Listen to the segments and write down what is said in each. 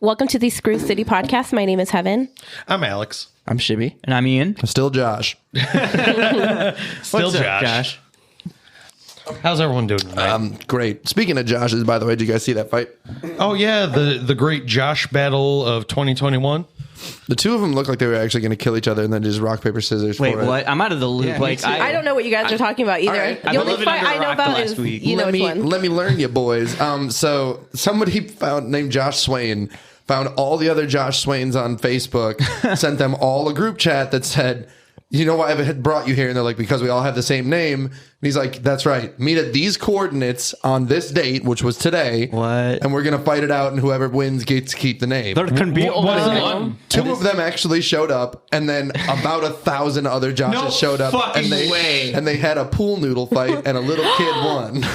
Welcome to the Screw City podcast. My name is Heaven. I'm Alex. I'm Shibby. And I'm Ian. Still Josh. Still What's up, Josh. How's everyone doing tonight? Great. Speaking of Joshes, by the way, did you guys see that fight? Oh, yeah, the great Josh battle of 2021. The two of them looked like they were actually going to kill each other and then just rock, paper, scissors. Wait, for it. what? I'm out of the loop. Yeah, I don't know what you guys are talking about either. right. The only fight I know about is you know let which me one. let me learn you boys. So somebody named Josh Swain found all the other Josh Swains on Facebook, sent them all a group chat that said, "You know why I had brought you here?" And they're like, "Because we all have the same name." And he's like, "That's right. Meet at these coordinates on this date, which was today. What? And we're gonna fight it out, and whoever wins gets to keep the name." There can be only one. Two of them actually showed up, and then about 1,000 other Joshes No showed up, fucking and way. they had a pool noodle fight, and a little kid won.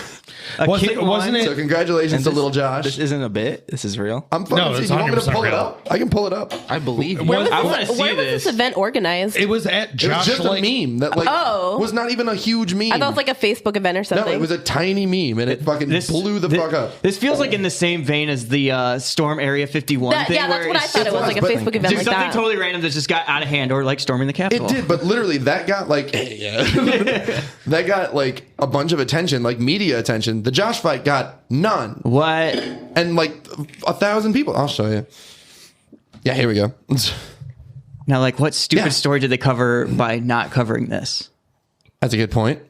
Wasn't it? So congratulations to little Josh. This isn't a bit. This is real. I'm fucking. No, it's you want me to 100% pull it real. up? I can pull it up. I believe you. Where was, I wanna see where was this. this event organized? It was at It was Josh just Lake. a meme that was not even a huge meme. I thought it was like a Facebook event or something. no, it was a tiny meme, and it fucking blew the fuck up. This feels like in the same vein as the Storm Area 51 thing. Yeah, that's where what I it's thought it was, like a but- Facebook event just like something that. totally random that just got out of hand, or like storming the Capitol. It did, but literally that got like that got like a bunch of attention, like media attention. The Josh fight got none, What? and like 1,000 people. I'll show you. Yeah, here we go. Now, like, what stupid Yeah. story did they cover by not covering this? That's a good point.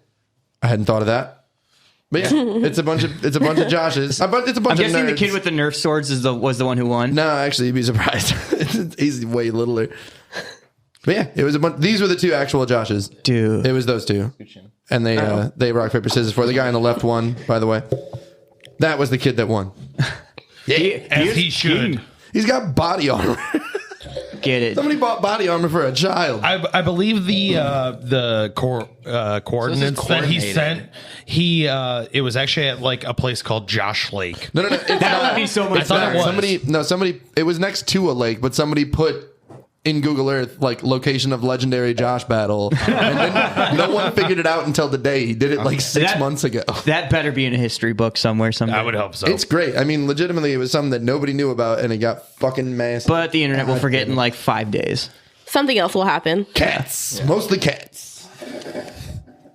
I hadn't thought of that. But yeah, it's a bunch of Joshes. It's a bunch I'm of guessing nerds. the kid with the Nerf swords was the one who won. No, actually, you'd be surprised. He's way littler. But yeah, it was a bunch. These were the two actual Joshes. Dude. It was those two, and they rock paper scissors for the guy on the left won. By the way, that was the kid that won. As he should. He's got body armor. Get it. Somebody bought body armor for a child. I believe the coordinates that he sent. It was actually at like a place called Josh Lake. No, it's That not. would be so much I thought it better. was. Somebody. It was next to a lake, but somebody put in Google Earth like location of legendary Josh battle, and then no one figured it out until today. He did it like 6 months ago. That better be in a history book somewhere. I would hope so. It's great. I mean, legitimately, it was something that nobody knew about, and it got fucking massive. But the internet will forget in like 5 days. Something else will happen. Cats, mostly cats.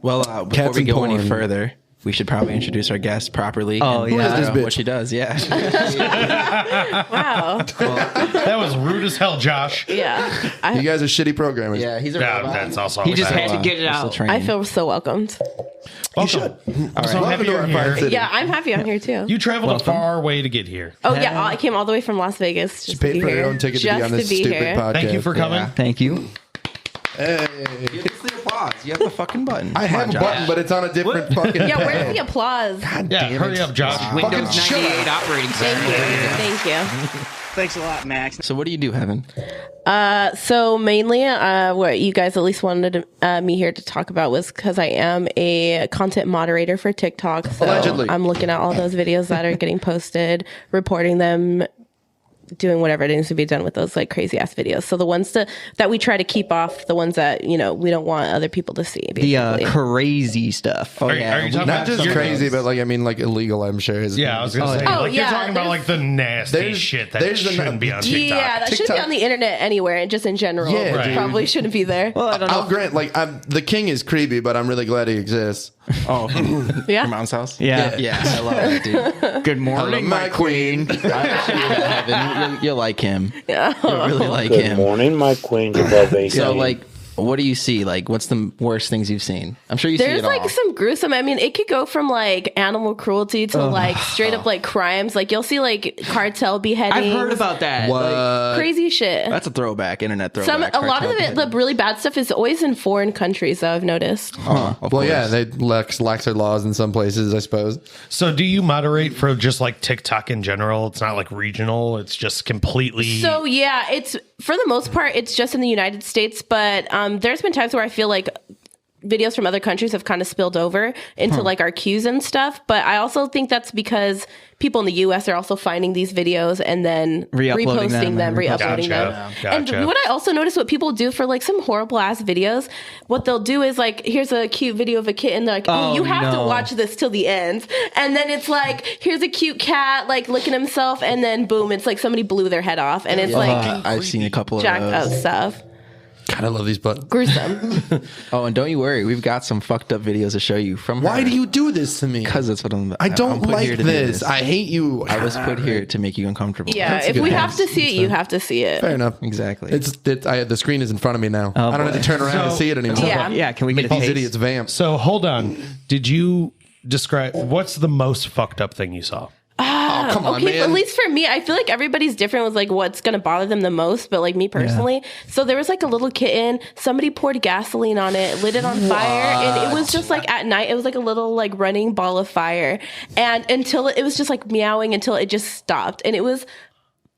Well, before Cats we and go any porn. further, we should probably introduce our guest properly. Oh, and yeah. let her Who is know this what bitch? she does. Yeah. Wow. That was rude as hell, Josh. Yeah. You guys are shitty programmers. Yeah, he's a Yeah, robot. that's also. He just bad. had to get it We're still out. training. I feel so welcomed. You should. I'm so happy you're here. Yeah, I'm happy I'm here too. You traveled a far way to get here. Oh yeah, I came all the way from Las Vegas. Just Paid to be for here. your own ticket to be Just on this be stupid here. podcast. Thank you for coming. Yeah. Thank you. Hey. It's the applause. You have the fucking button. I have a button, but it's on a different fucking. Yeah, pad. where's the applause? God Yeah, damn hurry it. up, Josh. Fucking Windows shut 98 operating Thank system. you. Thank you. Thanks a lot, Max. So what do you do, Heaven? So mainly, what you guys at least wanted me here to talk about was because I am a content moderator for TikTok. So Allegedly. I'm looking at all those videos that are getting posted, reporting them, doing whatever it needs to be done with those like crazy ass videos. So the ones that we try to keep off, the ones that we don't want other people to see. The Basically. crazy stuff. Are you talking Not about just your- crazy, but like like illegal. I'm sure. Yeah, I was gonna say. yeah. Like you're Oh, talking yeah, about like the nasty there's- shit that there's the- shouldn't be on TikTok. Yeah, that shouldn't be TikTok- on the internet anywhere, and just in general. Yeah, It dude. probably shouldn't be there. Well, I don't know. I'll grant, like, the king is creepy, but I'm really glad he exists. Oh, Yeah. your mom's house? Yeah. Yeah, I love that, dude. Good morning, my queen. Heaven, you'll like him. Yeah. You'll really like him. Morning, my queen's above 18. So, like, what do you see? Like, what's the worst things you've seen? I'm sure you see There's it all. like some gruesome. I mean, it could go from like animal cruelty to like straight up like crimes. Like you'll see like cartel beheadings. I've heard about that. What? crazy shit. That's a throwback, internet throwback. A lot of cartel it, the really bad stuff, is always in foreign countries. Though I've noticed. Of Well, yeah, course. they lax their laws in some places, I suppose. So do you moderate for just like TikTok in general? It's not like regional. It's just completely. So yeah, it's for the most part, it's just in the United States. But there's been times where I feel like videos from other countries have kind of spilled over into like our queues and stuff. But I also think that's because people in the US are also finding these videos and then reposting them, re-uploading them. Gotcha. And what I also notice what people do for like some horrible ass videos, what they'll do is like, here's a cute video of a kitten. They're like, oh, you have to watch this till the end. And then it's like, here's a cute cat like licking himself, and then boom, it's like somebody blew their head off, and it's like I've seen a couple of jacked those. up stuff. God, I love these buttons. Gruesome. Oh, and don't you worry, we've got some fucked up videos to show you from Why her. do you do this to me? Because that's what I'm. I don't put like here to do this. I hate you. I was put here to make you uncomfortable. Yeah, That's a if good we point. have to see it, you have to see it. Fair enough. Exactly. The screen is in front of me now. I don't have to turn around and So- see it anymore. Yeah. Yeah, can we get a These taste? idiots vamp. So hold on. Did you describe what's the most fucked up thing you saw? Oh, come on, Okay, man. at least for me, I feel like everybody's different with like what's gonna bother them the most. But like me personally, so there was like a little kitten. Somebody poured gasoline on it, lit it on fire, and it was just like at night. It was like a little like running ball of fire, and until it was just like meowing until it just stopped, and it was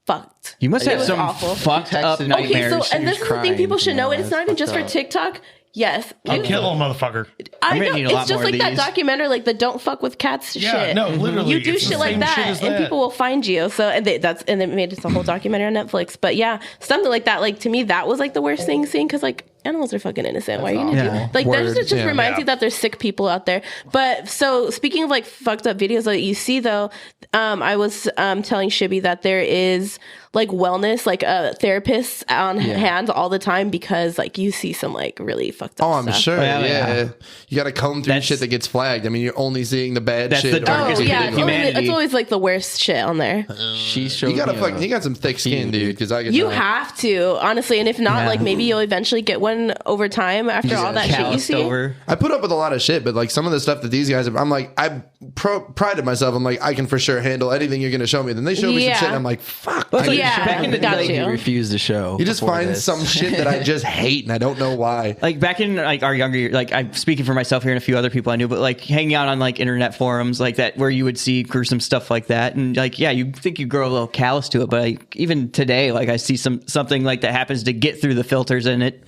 fucked. You must It have was some awful. fucked up Okay, nightmares. Okay, so and this is the thing people should know, and it's not even just for fucked up. TikTok. Yes, I'll kill a motherfucker. I gonna know. need a lot It's just more of like that these. documentary, like the "Don't fuck with cats" Yeah, shit. no, literally, you do it's the shit like same that, shit as and that. people will find you. So and they made this a whole documentary on Netflix. But yeah, something like that. Like to me, that was like the worst thing seeing because like animals are fucking innocent. Why are you gonna do that? Like Word. that just reminds Yeah. you that there's sick people out there. But so speaking of like fucked up videos that you see though, I was telling Shibby that there is like wellness, like therapists on hand all the time because like you see some like really fucked up Oh, I'm stuff. sure. yeah. You got to comb through That's- shit that gets flagged. I mean, you're only seeing the bad That's shit. the darkest Oh It's yeah, bit of humanity. it's always like the worst shit on there. She showed You got me you got some thick skin, dude. Because I get You have to, honestly, and if not, like maybe you'll eventually get one over time after all that shit you Calloused see. over. I put up with a lot of shit, but like some of the stuff that these guys have, I'm like, I prided myself. I'm like, I can for sure handle anything you're going to show me. Then they show me some Yeah. shit, and I'm like, fuck. Well, it's like Yeah, back in the got day, you. You refused to show. You just before find this. some shit that I just hate, and I don't know why. like back in like our younger years, like I'm speaking for myself here and a few other people I knew, but like hanging out on like internet forums like that where you would see gruesome stuff like that, and like yeah, you think you grow a little callous to it, but like, even today, like I see something like that happens to get through the filters, and it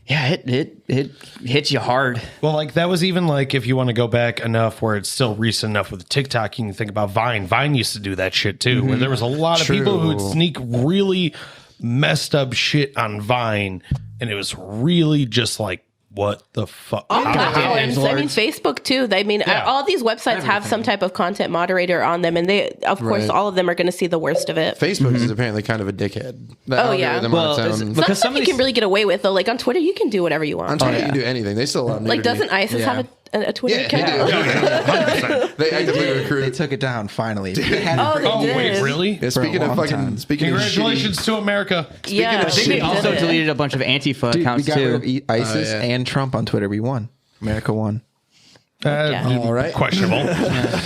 hits you hard. Well, like that was even like if you want to go back enough where it's still recent enough with TikTok, you can think about Vine. Vine used to do that shit too, where there was a lot of people who would True. sneak really messed up shit on Vine, and it was really just like, what the fuck? All platforms. I mean, Lords. Facebook too. I mean, Yeah. all these websites have some type of content moderator on them, and they, of course, Right. all of them are going to see the worst of it. Facebook is apparently kind of a dickhead. The Oh, yeah. algorithm Well, on its it's- own. but- Some because stuff some you of can these- really get away with, though. Like on Twitter, you can do whatever you want. On Twitter, you can do anything. They still allow nudity. Like, doesn't ISIS have a Twitter Yeah, account? they do. They actively They recruit. took it down finally. They had Oh, they Oh, did. wait, really? Yeah, speaking For a of long fucking, time. speaking Congratulations to America. Yeah, of I think shit, they also did it. deleted a bunch of Antifa Dude, we accounts got rid too. of ISIS yeah. and Trump on Twitter. We won. America won. Yeah. All right. Questionable.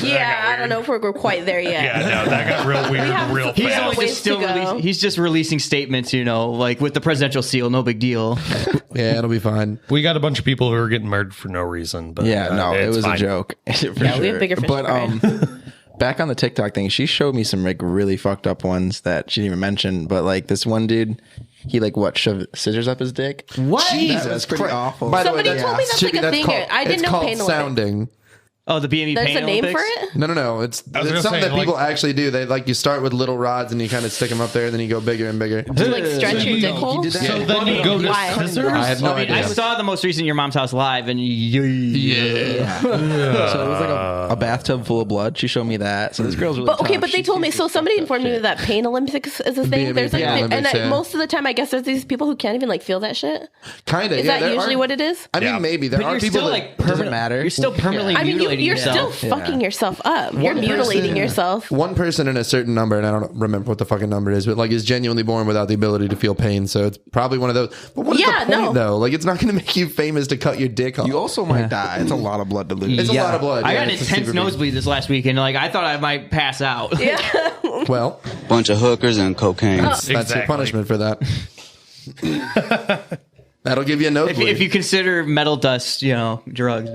Yeah, I don't know if we're quite there yet. Yeah, no, that got real weird have real some- He's Yeah. only ways just still to go. he's just releasing statements, you know, like with the presidential seal, no big deal. Yeah, it'll be fine. We got a bunch of people who are getting murdered for no reason. But Yeah, no, it it's was fine. a joke. For we have sure. bigger fish But to fry. back on the TikTok thing, she showed me some like really fucked up ones that she didn't even mention. But like this one dude, he like shoved scissors up his dick. What? That was pretty awful. By the Somebody way, told me that's like a thing. I didn't it's know called pain Olympics. sounding. Oh, the BME There's Pain a name Olympics? for it? No. It's I was gonna something say, that people like- actually do. They like you start with little rods and you kind of stick them up there, and then you go bigger and bigger. To like stretch your dick hole? did that. So then you go to Why? scissors? I have no I idea. saw the most recent Your Mom's House live, and Yeah. So it was like a bathtub full of blood. She showed me that. So this girl's really But okay, tough. but they She told me. sees So some somebody fucked up informed me shit. that Pain Olympics is a thing. BME There's like, Pain and Olympics, yeah. most of the time, I guess there's these people who can't even like feel that shit. Kind of. Is that usually what it is? I mean, Yeah. maybe there but are you're people still that like doesn't permanent. matter. You're still permanently I mean, mutilating you're still yourself. fucking yourself up. You're mutilating person- yourself. One person in a certain number, and I don't remember what the fucking number is, but like is genuinely born without the ability to feel pain. So it's probably one of those. But what is Yeah, the point no. though? Like it's not going to make you famous to cut your dick off. You also might die. It's a lot of blood to lose. It's a lot of blood. I yeah, got an it's a intense super big- nosebleed this last week, and like I thought I might pass out. Yeah. Well, Bunch of hookers and cocaine. that's your Exactly. punishment for that. That'll give you a nosebleed. if you consider metal dust, you know, drugs.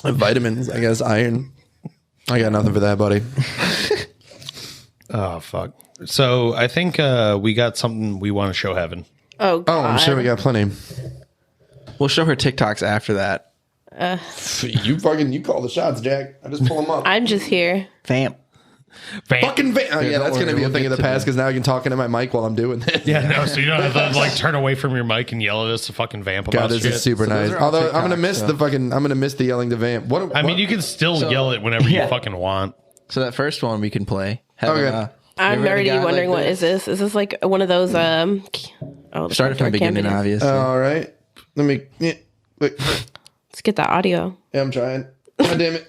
Vitamins, I guess, iron. I got nothing for that, buddy. Oh, fuck. So I think we got something we want to show Heaven. Oh, God. Oh, I'm sure we got plenty. We'll show her TikToks after that. You call the shots, Jack. I just pull them up. I'm just here. Vamp. Fucking Oh, yeah, that's going to be a thing of the past because now I can talk into my mic while I'm doing this. Yeah, no, so you don't have to like turn away from your mic and yell at us to fucking vamp about God, this shit. is super nice. Although I'm gonna miss I'm gonna miss the yelling to vamp. What? I mean, you can still yell it whenever you fucking want. So that first one we can play. Okay. I'm already wondering what is this? Is this like one of those Start from the beginning, obviously. All right. Let me. Wait. Let's get that audio. Yeah, I'm trying. God damn it.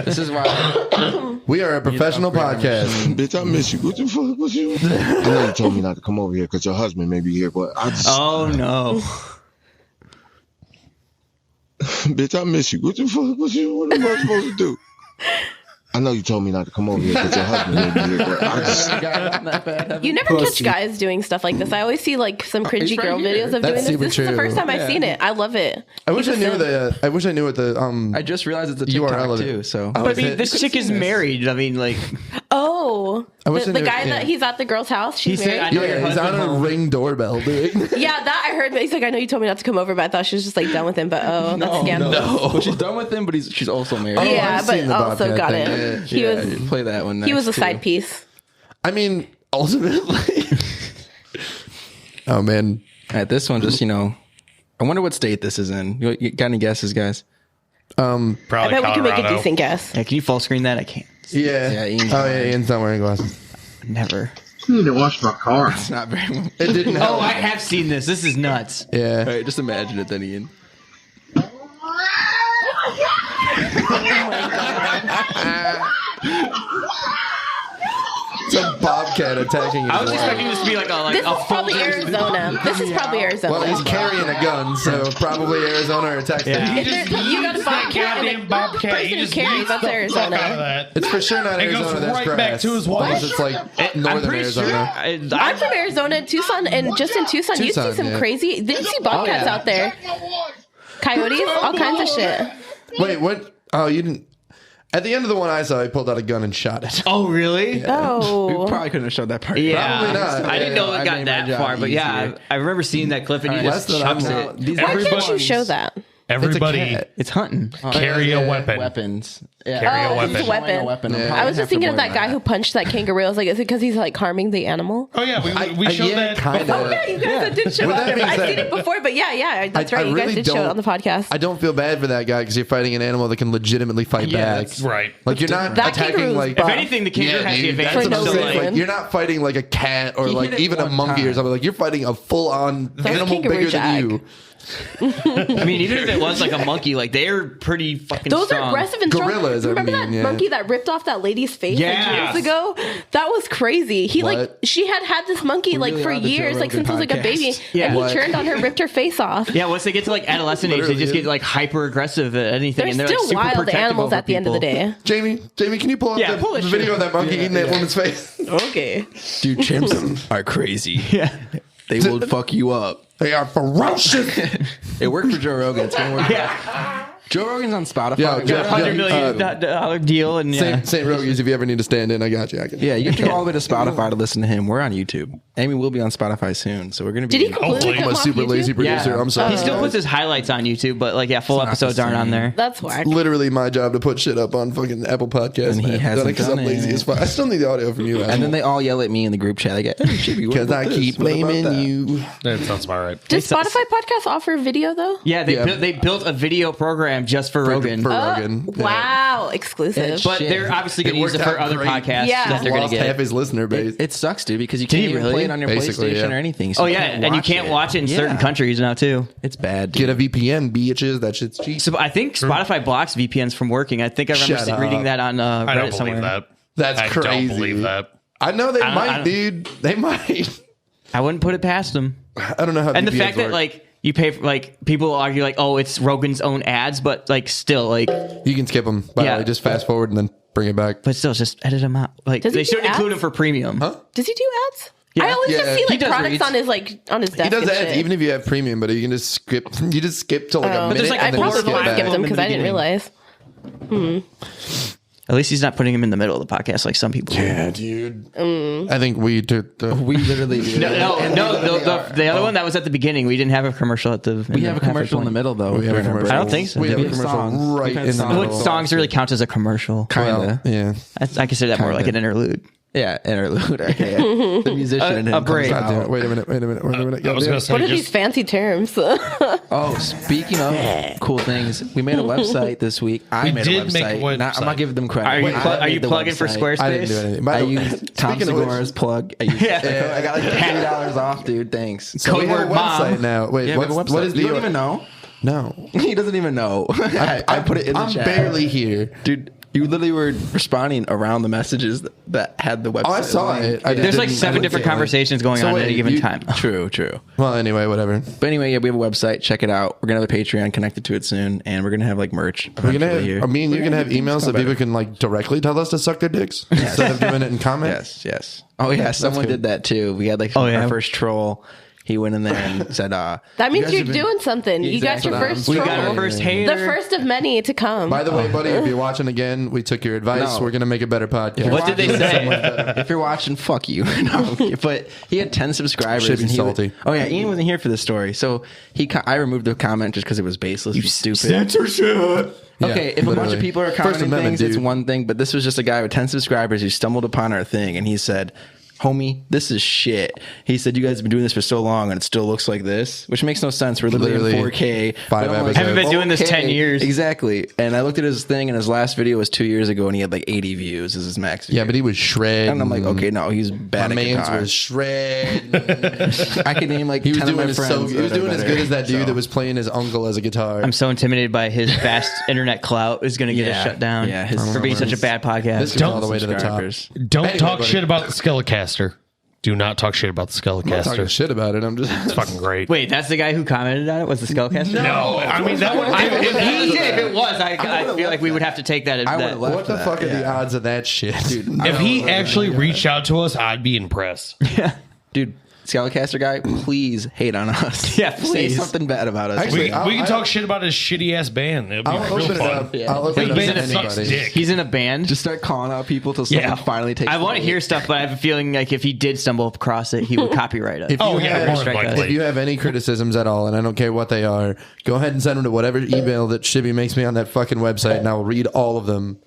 This is why we are a professional podcast. Bitch, I miss you. What the fuck was you? I know you told me not to come over here because your husband may be here, but I just. Oh no. Bitch, I miss you. What the fuck was you? What am I supposed to do? I know you told me not to come over here because your husband may be here, but I just. You never catch guys doing stuff like this. I always see like some cringy girl videos of That's doing this. This super is the true. first time I've seen it. I love it. I wish I knew what the I just realized it's a URL TikTok of it. too. So But I mean, this chick is married. I mean, like, Oh, wish I the knew- guy yeah. that he's at the girl's house. She's He said, married. I know your he's on husband a home. Ring doorbell, dude. Yeah, that I heard. But he's like, I know you told me not to come over, but I thought she was just like done with him. But that's scandalous. well, she's done with him, but she's also married. Oh, Yeah, I've but seen the also Bobcat got thing. it. He Yeah, was play that one. he was a next, too. side piece. I mean, ultimately. Oh man. All right, this one just I wonder what state this is in. You got any guesses, guys? Probably I bet we can make a Colorado. decent guess. yeah, can you full screen that? I can't. Yeah. Ian's Oh yeah, Ian's not wearing glasses. Never. You need to wash my car. It's not very. It didn't help. Oh, I have seen this. This is nuts. Yeah. All right, just imagine it then, Ian. It's a bobcat attacking his I was wife. expecting this to be like a This a is probably Arizona. This is probably Arizona. Well, he's carrying a gun, so probably Arizona or Texas. Yeah. If there- you got a bobcat and Goddamn a bobcat. person He who just carries, beats that's the fuck out of Arizona. that. It's for sure not It goes Arizona. That's right grass. back to his wife. Unless it's like I'm northern pretty Arizona. sure. I'm from Arizona, Tucson, and just in Tucson, you Tucson, see some yeah. crazy. Did you see bobcats out there? Coyotes, all kinds of shit. Wait, what? Oh, you didn't. At the end of the one I saw, he pulled out a gun and shot it. Oh, really? We Oh, probably couldn't have showed that part. Yeah, Probably not. I didn't know I it got made my that job far, but yeah, easier. I remember seeing that clip and he Less just than chucks I'm it. not- These why can't you Everybody- show that? Everybody cat. It's hunting. carry a yeah. weapon. Weapons. Yeah. Carry a Oh, weapon. it's a weapon. Yeah. I was just thinking of that guy who punched that kangaroo. I was like, is it because he's like harming the animal? Oh yeah, we showed yeah, that. kind before. Oh yeah, you guys did show With that it. being I've said- seen it before, but yeah, that's I right. You guys really did show it don't- on the podcast. I don't feel bad for that guy because you're fighting an animal that can legitimately fight Yeah, back. that's Right. Like you're not That attacking kangaroo's like. buff. If anything, the kangaroo has the dude, advantage. For that's no what I'm saying. reason. Like, you're not fighting like a cat or He like hit it even a one monkey or time. something. Like you're fighting a full-on animal kangaroo bigger jack. than you. I mean, even if it was like a monkey, like they're pretty fucking Those strong. are aggressive and strong. Gorillas, I Remember mean, that yeah. monkey that ripped off that lady's face like Yes. years ago? That was crazy. He What? like she had this monkey like really for are the Joe years, like Rogan since it was like a podcast. baby, Yeah. and he What? turned on her, ripped her face off. Yeah, once they get to like adolescent age, they just get like hyper aggressive at anything, They're and they're still like super wild protective animals over at the end of the people. day. Jamie, can you pull up Yeah, pull the it, video sure. of that monkey eating that woman's face? Okay. Dude, chimps are crazy. Yeah, They will fuck you up. They are ferocious. It worked for Joe Rogan. It's gonna work. yeah. Joe Rogan's on Spotify. Yo, Joe- $100 million deal, and yeah. St. Rogies, if you ever need to stand in, I got you. I can. Yeah, you have to go all the way to Spotify to listen to him. We're on YouTube. Amy will be on Spotify soon, so we're gonna be. Did he completely Hopefully. come I'm a off super YouTube? lazy producer. Yeah. I'm sorry. He still puts his highlights on YouTube, but like, yeah, full not the episodes aren't on same. there. That's whack. Literally my job to put shit up on fucking Apple Podcasts. And he man. hasn't because I'm done lazy it. as fuck. I still need the audio from you. And then they all yell at me in the group chat. They go, "Hey, Chibi, what because about I this? keep What about blaming that?" you. That sounds about right. Does Spotify podcasts offer video though? Yeah, Yeah. they built a video program just for Rogan. For Rogan. Yeah. Wow, exclusive. But Shit. they're obviously going It to use it worked for out other great. podcasts Yeah. that they're going Lost to half get. his listener base. It sucks, dude, because you Did can't he even really? play it on your Basically, PlayStation yeah. or anything. So Oh you yeah, and you watch can't watch it in certain Yeah. countries now too. It's bad. Get Dude. a VPN, bitches. That shit's cheap. So I think Spotify blocks VPNs from working. I think I remember Shut reading up. that on I Reddit don't believe somewhere. that. That's I crazy. don't believe that. I know they I might, don't- dude. They might. I wouldn't put it past them. I don't know how. And the VPNs fact that work. like you pay for, like people argue like, oh, it's Rogan's own ads, but like still like, you can skip them. By the Yeah. way, just fast forward and then bring it back. but still just edit them out. Like Does he they do should include ads? them for premium. Huh? Does he do ads? Yeah. I always Yeah. just see He like does products reads. on his desk. He does and ads shit. even if you have premium, but you can just skip. You just skip to like a Oh. minute. there's, like, I and then probably skip will back. skip them in the because I didn't beginning. realize. At least he's not putting him in the middle of the podcast like some people. Yeah, dude. I think we did. We literally do. No. The other one that was at the beginning. We didn't have a commercial at the. We have a commercial in the middle though. We have a commercial. I don't think so. We have a have commercial songs. right We've had in the songs. middle. What songs really count as a commercial? Kinda. Yeah. I consider that more like an interlude. Yeah, interlude. Okay. The musician in him A break. comes out. Wait a minute. I was gonna say What are just- these fancy terms? Oh, speaking of cool things, we made a website this week. I We made did a make a website. website. I'm not giving them credit. Are you I are you made the plugging for website. Squarespace? I didn't do anything. By I the way, used Tom speaking of which- Segura's plug. I got like $2 off, dude. Thanks. So we have a Code word website mom. now. Wait, Yeah, we have a what website. is the? You don't even know? No, He doesn't even know. I put it in the I'm chat. barely here. Dude, you literally were responding around the messages that had the website. Oh, I saw link. it. I There's like didn't- 7 I different didn't- conversations going So on at wait, any given you- time. True. Well, anyway, whatever. But anyway, yeah, we have a website. Check it out. We're gonna have a Patreon connected to it soon, and we're gonna have like merch. We're gonna eventually have, here. I mean, you're gonna have emails so better. people can like directly tell us to suck their dicks instead of doing it in comments. Yes. Oh yeah, someone good. did that too. We had like Oh, yeah. our first troll. He went in there and said, That you means guys you're have been- doing something. You got your Exactly. first We troll. got our first hater. The first of many to come. By the way, buddy, if you're watching again, we took your advice. No. We're gonna make a better podcast. What did they say? If you're watching, fuck you. No, but he had 10 subscribers. Should be and he salty. Oh yeah, Ian wasn't here for this story, so I removed the comment just because it was baseless. You stupid. Censorship. Okay, if a bunch of people are First commenting Amendment, things, it's dude. one thing. But this was just a guy with 10 subscribers who stumbled upon our thing, and he said, "Homie, this is shit." He said, "You guys have been doing this for so long, and it still looks like this," which makes no sense. We're literally in Literally 4K. 5 But I'm like, episodes. Haven't been doing this 10 years. Exactly. And I looked at his thing, and his last video was 2 years ago, and he had like 80 views as his max view. Yeah, but he was shredding. And I'm like, okay, no, he's bad My at man's guitar. was shredding. I could name like He was 10 of doing my as friends. he was that are doing as better. good as that dude So- that was playing his uncle as a guitar. I'm so intimidated by his vast internet clout is going to get us Yeah. shut down Yeah, his for being such a bad podcast. This goes all the way to the top. Subscribers. Don't Anyway, talk buddy. shit about the Skelecaster. Do not talk shit about the I'm not talking Skelecaster. shit about it. I'm just It's fucking great. Wait, that's the guy who commented on it? Was the Skullcaster? No, I mean that would. If it was, I feel like we would have to take that as I that. would've left What the that, fuck are the yeah. odds of that shit, dude? If he actually reached out to us, I'd be impressed. Dude, Skelecaster guy, please hate on us. Yeah, Say please. something bad about us. Actually, We can talk shit about his shitty ass band. It'll be I'll real open it fun. up. Yeah. I'll open His it up to band sucks anybody. dick. He's in a band. Just start calling out people till someone Yeah. finally takes I want to the hear lead. stuff, but I have a feeling like if he did stumble across it, he would copyright us. If Oh you yeah, have- more strike us. If likely. you have any criticisms at all, and I don't care what they are, go ahead and send them to whatever email that Shibby makes me on that fucking website, and I will read all of them,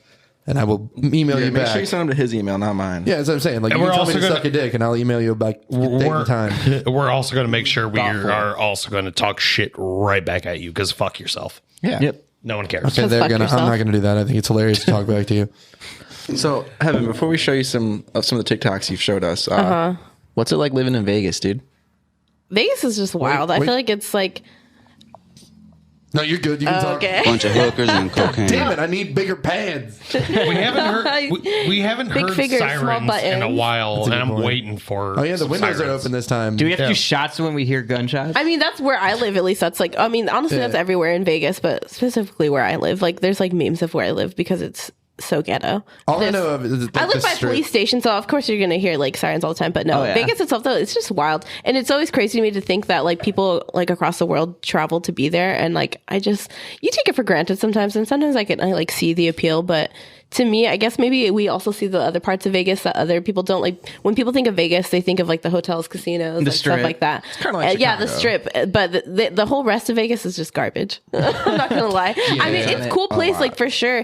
and I will email Yeah, you make back. sure you send them to his email, not mine. Yeah, that's what I'm saying. Like, And you we're can tell me also to gonna- suck a dick, and I'll email you back date and time. We're also going to make sure we Thoughtful. are also going to talk shit right back at you because fuck yourself. Yeah. Yep. No one cares. Okay, Just they're fuck gonna. yourself. I'm not gonna do that. I think it's hilarious to talk back to you. So, Heaven, before we show you some of the TikToks you've showed us, what's it like living in Vegas, dude? Vegas is just wild. I wait. feel like it's like No, you're good. You can talk. okay. Bunch of hookers and cocaine. Damn it! I need bigger pads. We haven't heard. We haven't Big heard figures, small sirens in a buttons. while, That's a and good I'm point. waiting for. Oh yeah, the some windows are sirens. open this time. Do we have to Yeah. do shots when we hear gunshots? I mean, that's where I live. At least that's like. I mean, honestly, that's everywhere in Vegas, but specifically where I live. Like, there's like memes of where I live because it's so ghetto. All I There's- know of is like I live the by strip. police station, so of course you're gonna hear like sirens all the time. But no, Oh, yeah. Vegas itself though, it's just wild, and it's always crazy to me to think that like people like across the world travel to be there, and like you take it for granted sometimes, and sometimes I like see the appeal, but. To me, I guess maybe we also see the other parts of Vegas that other people don't like. When people think of Vegas, they think of like the hotels, casinos, and Strip. stuff like that. It's kinda like yeah, the Chicago. strip. But the whole rest of Vegas is just garbage. I'm not gonna lie. I mean, it's a cool place, like for sure.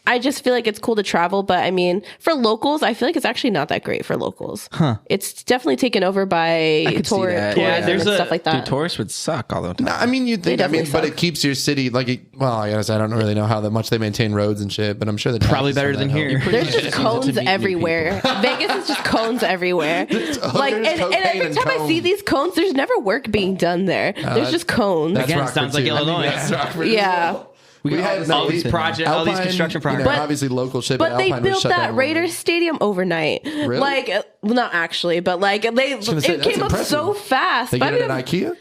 I just feel like it's cool to travel, but I mean, for locals, I feel like it's actually not that great for locals. It's definitely taken over by could see that. tourism Yeah, and there's stuff like that. Dude, tourists would suck all the time. No, I mean, you think. I definitely mean, but suck. it keeps your city like. Well, I guess I don't really know how much they maintain roads and shit, but I'm sure the Probably taxes better on than that here. help. There's just to cones meet new everywhere. Vegas is just cones everywhere. Like, there's and cocaine every and time I see cones. these cones, there's never work being done there. There's just cones. That's Again, Rockford sounds like too. Illinois. That's Rockford as Yeah. well. We had had all these projects, all these construction You know, projects. obviously local shit, But they Alpine was built shut that down. Raiders stadium overnight. Like, well, not actually, but like gonna say, it that's came up impressive. so fast. They But get I it mean, at IKEA.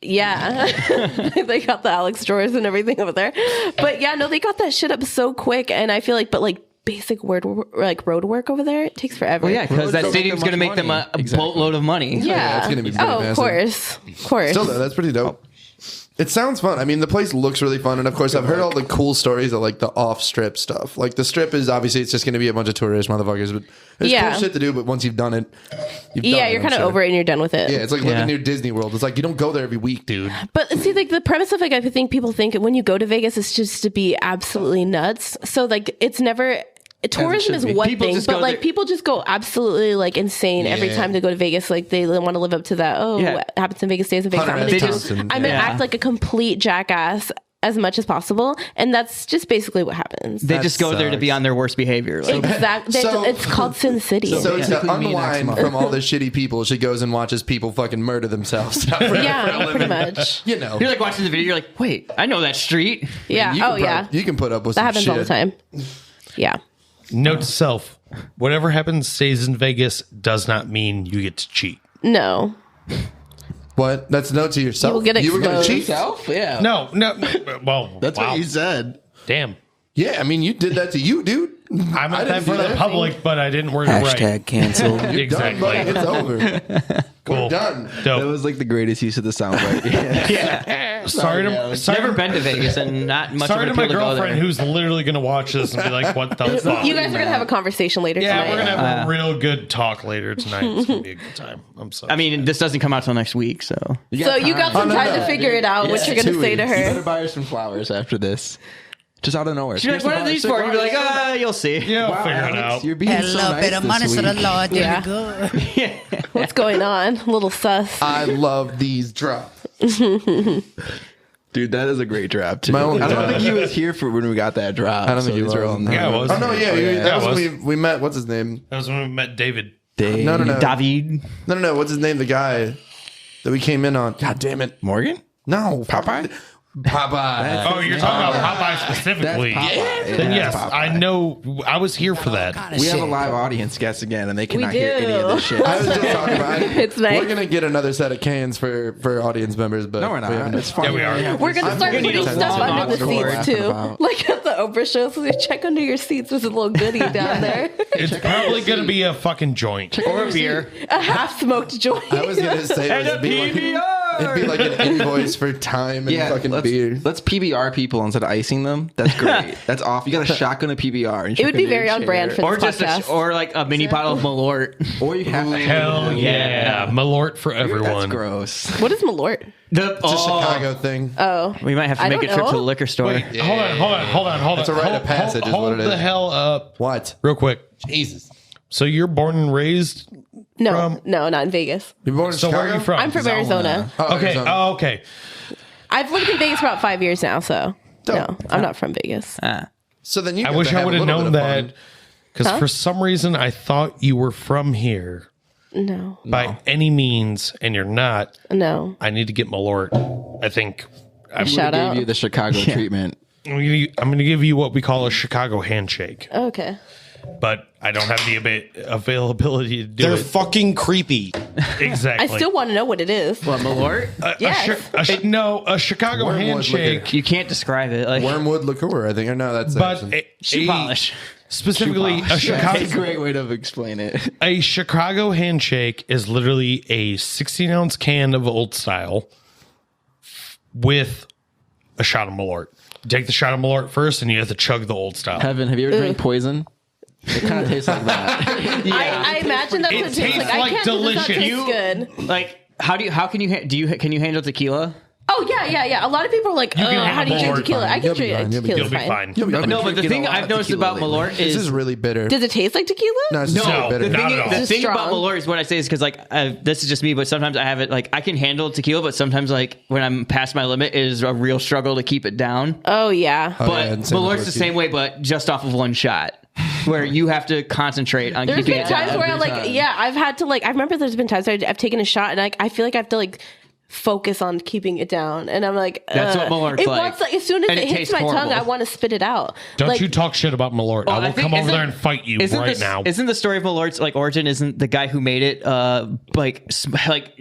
yeah, they got the Alex drawers and everything over there. But yeah, no, they got that shit up so quick, and I feel like, but like basic road work over there, it takes forever. Well, yeah, because Roads that don't stadium's make going to them make them much a money. boatload of money. yeah. it's gonna be pretty oh, massive. of course. Still though, that's pretty dope. It sounds fun. I mean, the place looks really fun, and of course, I've heard all the cool stories of like the off-strip stuff. Like the strip is obviously it's just going to be a bunch of tourist motherfuckers, but there's cool shit to do. But once you've done it, you're kind of over it and you're done with it. Yeah, it's like living near Disney World. It's like you don't go there every week, dude. But see, like the premise of like I think people think when you go to Vegas, it's just to be absolutely nuts. So like it's never. Tourism is one thing, but like people just go absolutely like insane every time they go to Vegas. Like they want to live up to that. What happens in Vegas stays in Vegas. I'm gonna act like a complete jackass as much as possible, and that's just basically what happens. They just go there to be on their worst behavior. Like. Exactly. It's called Sin City. So to unwind from all the shitty people, she goes and watches people fucking murder themselves. Pretty much. You know, you're like watching the video. You're like, wait, I know that street. Yeah. You can put up with that some happens all the time. Yeah. Note to self: whatever happens stays in Vegas does not mean you get to cheat. No. What? That's a note to yourself. You will get You were going to cheat? Yourself? Yeah. No. Well, That's what you said. Damn. Yeah, I mean, you did that to you, dude. I meant that for the public, but I didn't word it right. Hashtag canceled. Exactly. Done, buddy. It's over. Cool. We're done. Dope. That was like the greatest use of the soundbite. Sorry Never been to Vegas and not much Sorry of to an my appeal to go girlfriend there. who's literally going to watch this and be like, what the fuck? You guys are gonna have a conversation later Yeah, tonight. we're going to have a real good talk later tonight. It's going to be a good time. I'm sorry. I mean, this doesn't come out till next week, so. You got some time to figure it out, what you're gonna say to You better her. buy her some flowers after this. Just out of nowhere. She's like, what are these for? You'd be like, you'll see. yeah, we'll figure it out. You're being so nice this week. Yeah. What's going on? A little sus. I love these drops. Dude, that is a great drop, too. My only I don't drop. think he was here for when we got that drop. I don't think he these was. are all Yeah, it was. Oh, no, yeah. That was it when we met. What's his name? That was when we met David. Dave. No. David. No. What's his name? The guy that we came in on. God damn it. Morgan? No. Popeye? Popeye. Oh, you're talking about Popeye specifically. That's Popeye. Then Yeah, yes, Popeye. I know. I was here for that. We have a live audience guest again, and they cannot We hear any of do. this shit. I was just talking about it. It's nice. We're going to get another set of cans for audience members, but No, we're we not. haven't. It's fine. Yeah, we are. We're gonna start gonna putting need a stuff long under the box seats cord. too. About. Like at the Oprah show, so they check under your seats. There's a little goodie down there. It's probably going to be a fucking joint. Or a beer. A half smoked joint. I was going to say it'd be like an invoice for time and fucking beer. Let's PBR people instead of icing them. That's great. That's off. You got a shotgun of PBR. And It would be very on brand for Or this just podcast. or like a mini bottle of Malort. Or you have Hell yeah. Malort for That's everyone. gross. What is Malort? It's a Chicago thing. Oh, We might have to I make a don't trip to know. the liquor store. Wait, hold on. It's a rite of passage is Hold what it is. the hell up. What? Real quick. Jesus. So you're born and raised? no, not in Vegas. You're born in So Chicago? where are you from? I'm from Arizona. Okay. Arizona. Oh, okay. I've lived in Vegas for about 5 years now, so Dope. no, I'm not from Vegas. So then you I got wish to I have would a have little known bit of that fun. because for some reason I thought you were from here No, by any means, and you're not. no. I need to get Malort. I think I'm Shout Gave out. you the Chicago treatment. going to give you what we call a Chicago handshake, Okay. but I don't have the availability to do They're it. fucking creepy. Exactly. I still want to know what it is. What, Malort? Yes. a Chicago Wormwood handshake, You can't describe it. Like, Wormwood liqueur, I think. Or no, that's but shoe polish. specifically a That's a Chicago great way to explain it. a Chicago handshake is literally a 16-ounce can of Old Style with a shot of Malort. You take the shot of Malort first, and you have to chug the Old Style. Heaven, have you ever drank poison? It kind of tastes like that. I imagine that's It what it tastes tastes like. like I can't. Delicious. delicious. Taste good. Like, can you handle tequila? Oh yeah. A lot of people are like, can have how do you drink Malort, tequila? fine. I can You'll be drink fine. You'll be tequila. You'll be fine. No, but the drinking thing a lot I've of noticed tequila about lately. Malort This is is really bitter. Does it taste like tequila? No, it's just No, really bitter. not at all. the It's thing about strong. Malort is what I say is because like this is just me, but sometimes I have it like I can handle tequila, but sometimes like when I'm past my limit, it is a real struggle to keep it down. Oh yeah. Oh, But yeah, and same with Malort's the whiskey. same way, but just off of one shot, where you have to concentrate on There's keeping been it times down. where I've had to I remember there's been times where I've taken a shot and I feel like I have to focus on keeping it down, and I'm like, That's what Malort's it like. wants, as soon as And it it hits tastes my tongue, horrible. I want to spit it out. Don't you talk shit about Malort. I will come over there and fight you right now. Isn't the story of Malort's origin? Isn't the guy who made it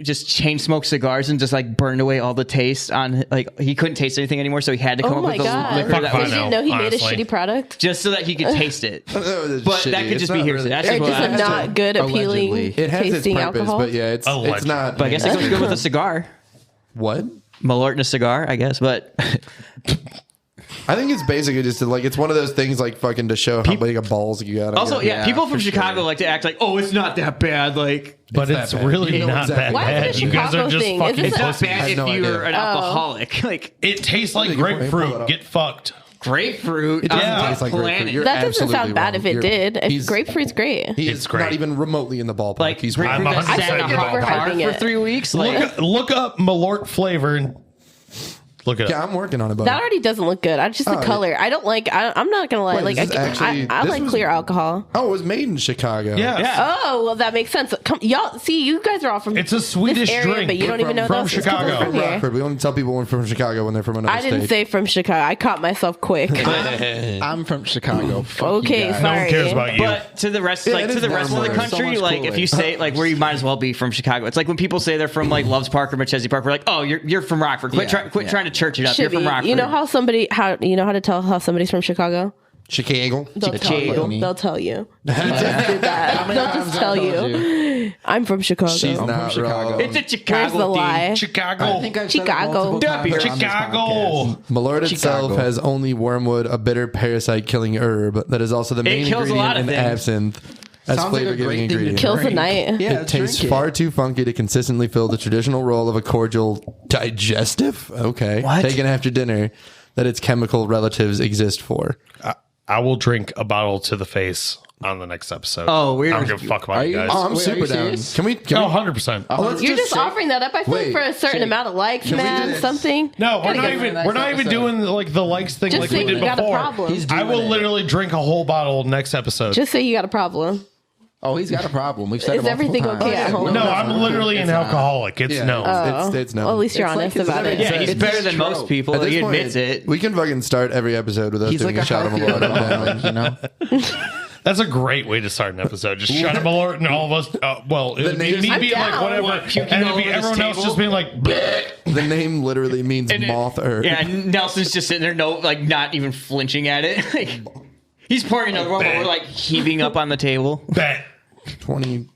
just chain smoked cigars and just burned away all the taste on he couldn't taste anything anymore, so he had to come Oh up my with god! a liquor that Fuck was Did you know he made a honestly. shitty product? just so that he could taste it. But that could just be hearsay. That's Or just what just I a not good, appealing It has its tasting purpose, alcohol. but yeah, it's Allegedly. not. But I guess it goes good with a cigar. What? Malort and a cigar, I guess, but I think it's basically just like it's one of those things like fucking to show how big of balls you got. also, people from Chicago like to act like, oh, it's not that bad. Like, But it's really You know not that exactly. Why is bad. it a You guys Chicago are just thing? fucking Is this it's not pussies. bad if no you're idea. an alcoholic. Like, It tastes like Pull it grapefruit. up. Get fucked. grapefruit. It doesn't Yeah. taste like Planet. grapefruit. You're That doesn't absolutely sound bad wrong. if it did. He's- Grapefruit's great. He It's is great. not even remotely in the ballpark. Like, He's grapefruit I'm that sat 100% in a you're hot car overhyping for it. 3 weeks. Like, Look up Malort flavor and look it yeah, up. I'm working on it, buddy. That already doesn't look good. I just the Oh, color. I don't like. I'm not gonna lie. Wait, Like this is actually- I this like was- clear alcohol. Oh, it was made in Chicago. Yeah. Oh well, that makes sense. Come, y'all see, you guys are all from. It's a Swedish this area, drink but you don't even know from those people Chicago. from here. Rockford. We only tell people we're from Chicago when they're from another I didn't state. say from Chicago. I caught myself quick. I'm from Chicago. Fuck you Okay, guys. No one sorry. cares about you. but to the rest, Yeah, like it to is the rest of the downward. country, So much like if cooler. you say like where you might as well be from Chicago. It's like when people say they're from like Loves Park or Machese Park. We're like, oh, you're from Rockford. Quit trying to church it up. You're Should from be. Rockford. You know how to tell how somebody's from Chicago? Chicago. They'll tell Chicago. you. They'll tell you. Did that. They'll just tell you. I'm from Chicago. She's not Chicago. wrong. It's a Chicago Where's the thing. lie? Chicago. I think I've said it Chicago. multiple times on this Chicago. podcast. Malort itself Chicago. has only wormwood, a bitter parasite-killing herb that is also the main kills a lot ingredient of in things. absinthe. As Sounds like a flavor-giving great thing to ingredient. Kills the drink. night. Yeah, It tastes drink far too funky to consistently fill the traditional role of a cordial digestive. Okay, What? taken after dinner, that its chemical relatives exist for. I will drink a bottle to the face on the next episode. Oh, weird. I don't give a fuck about Are you you- guys. Oh, I'm Wait, are super you down. serious? Can we? No, 100%. Let's You're just say- offering that up. I feel like Wait, for a certain amount of likes, Can we do man. this? Something. No, we're Gotta not get- even. next We're not even episode. doing like the likes thing Just like say we did you got a before. problem. He's I doing will it. literally drink a whole bottle next episode. Just say you got a problem. Oh, he's got a problem. We've said Is it everything multiple okay times. at home? no, No, I'm literally an alcoholic. It's Yeah, no. it's no. Well, at least you're It's like honest his about it. living. Yeah, he's It's better his than most trope. people. At this He point, admits it. We can fucking start every episode with us He's doing like a shot of healthy Malort. alcoholic, you know. That's a great way to start an episode. Just shut up, Malort, and all of us. Well, it'd be name- me I'm being like down. whatever, What, puking and it'd all be over this everyone else table? just being like. "Bleh." The name literally means And it- moth herb. Yeah, and Nelson's just sitting there, not even flinching at it. Like, he's pouring another one, but we're like heaving up on the table. Bet. 20.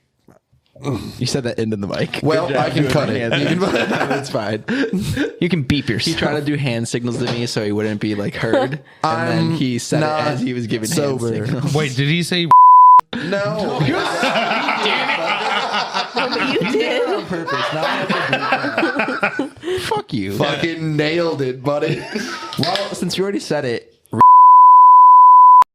You said that into the mic. Well, Good job. I can cut it. Yeah, that's fine. You can beep He yourself. tried to do hand signals to me so he wouldn't be like heard, and then he said it not as he was giving sober. hand signals. Wait, did he say? No. But you did. On purpose. Now I have to do that. Fuck you. Fucking nailed it, buddy. Well, since you already said it,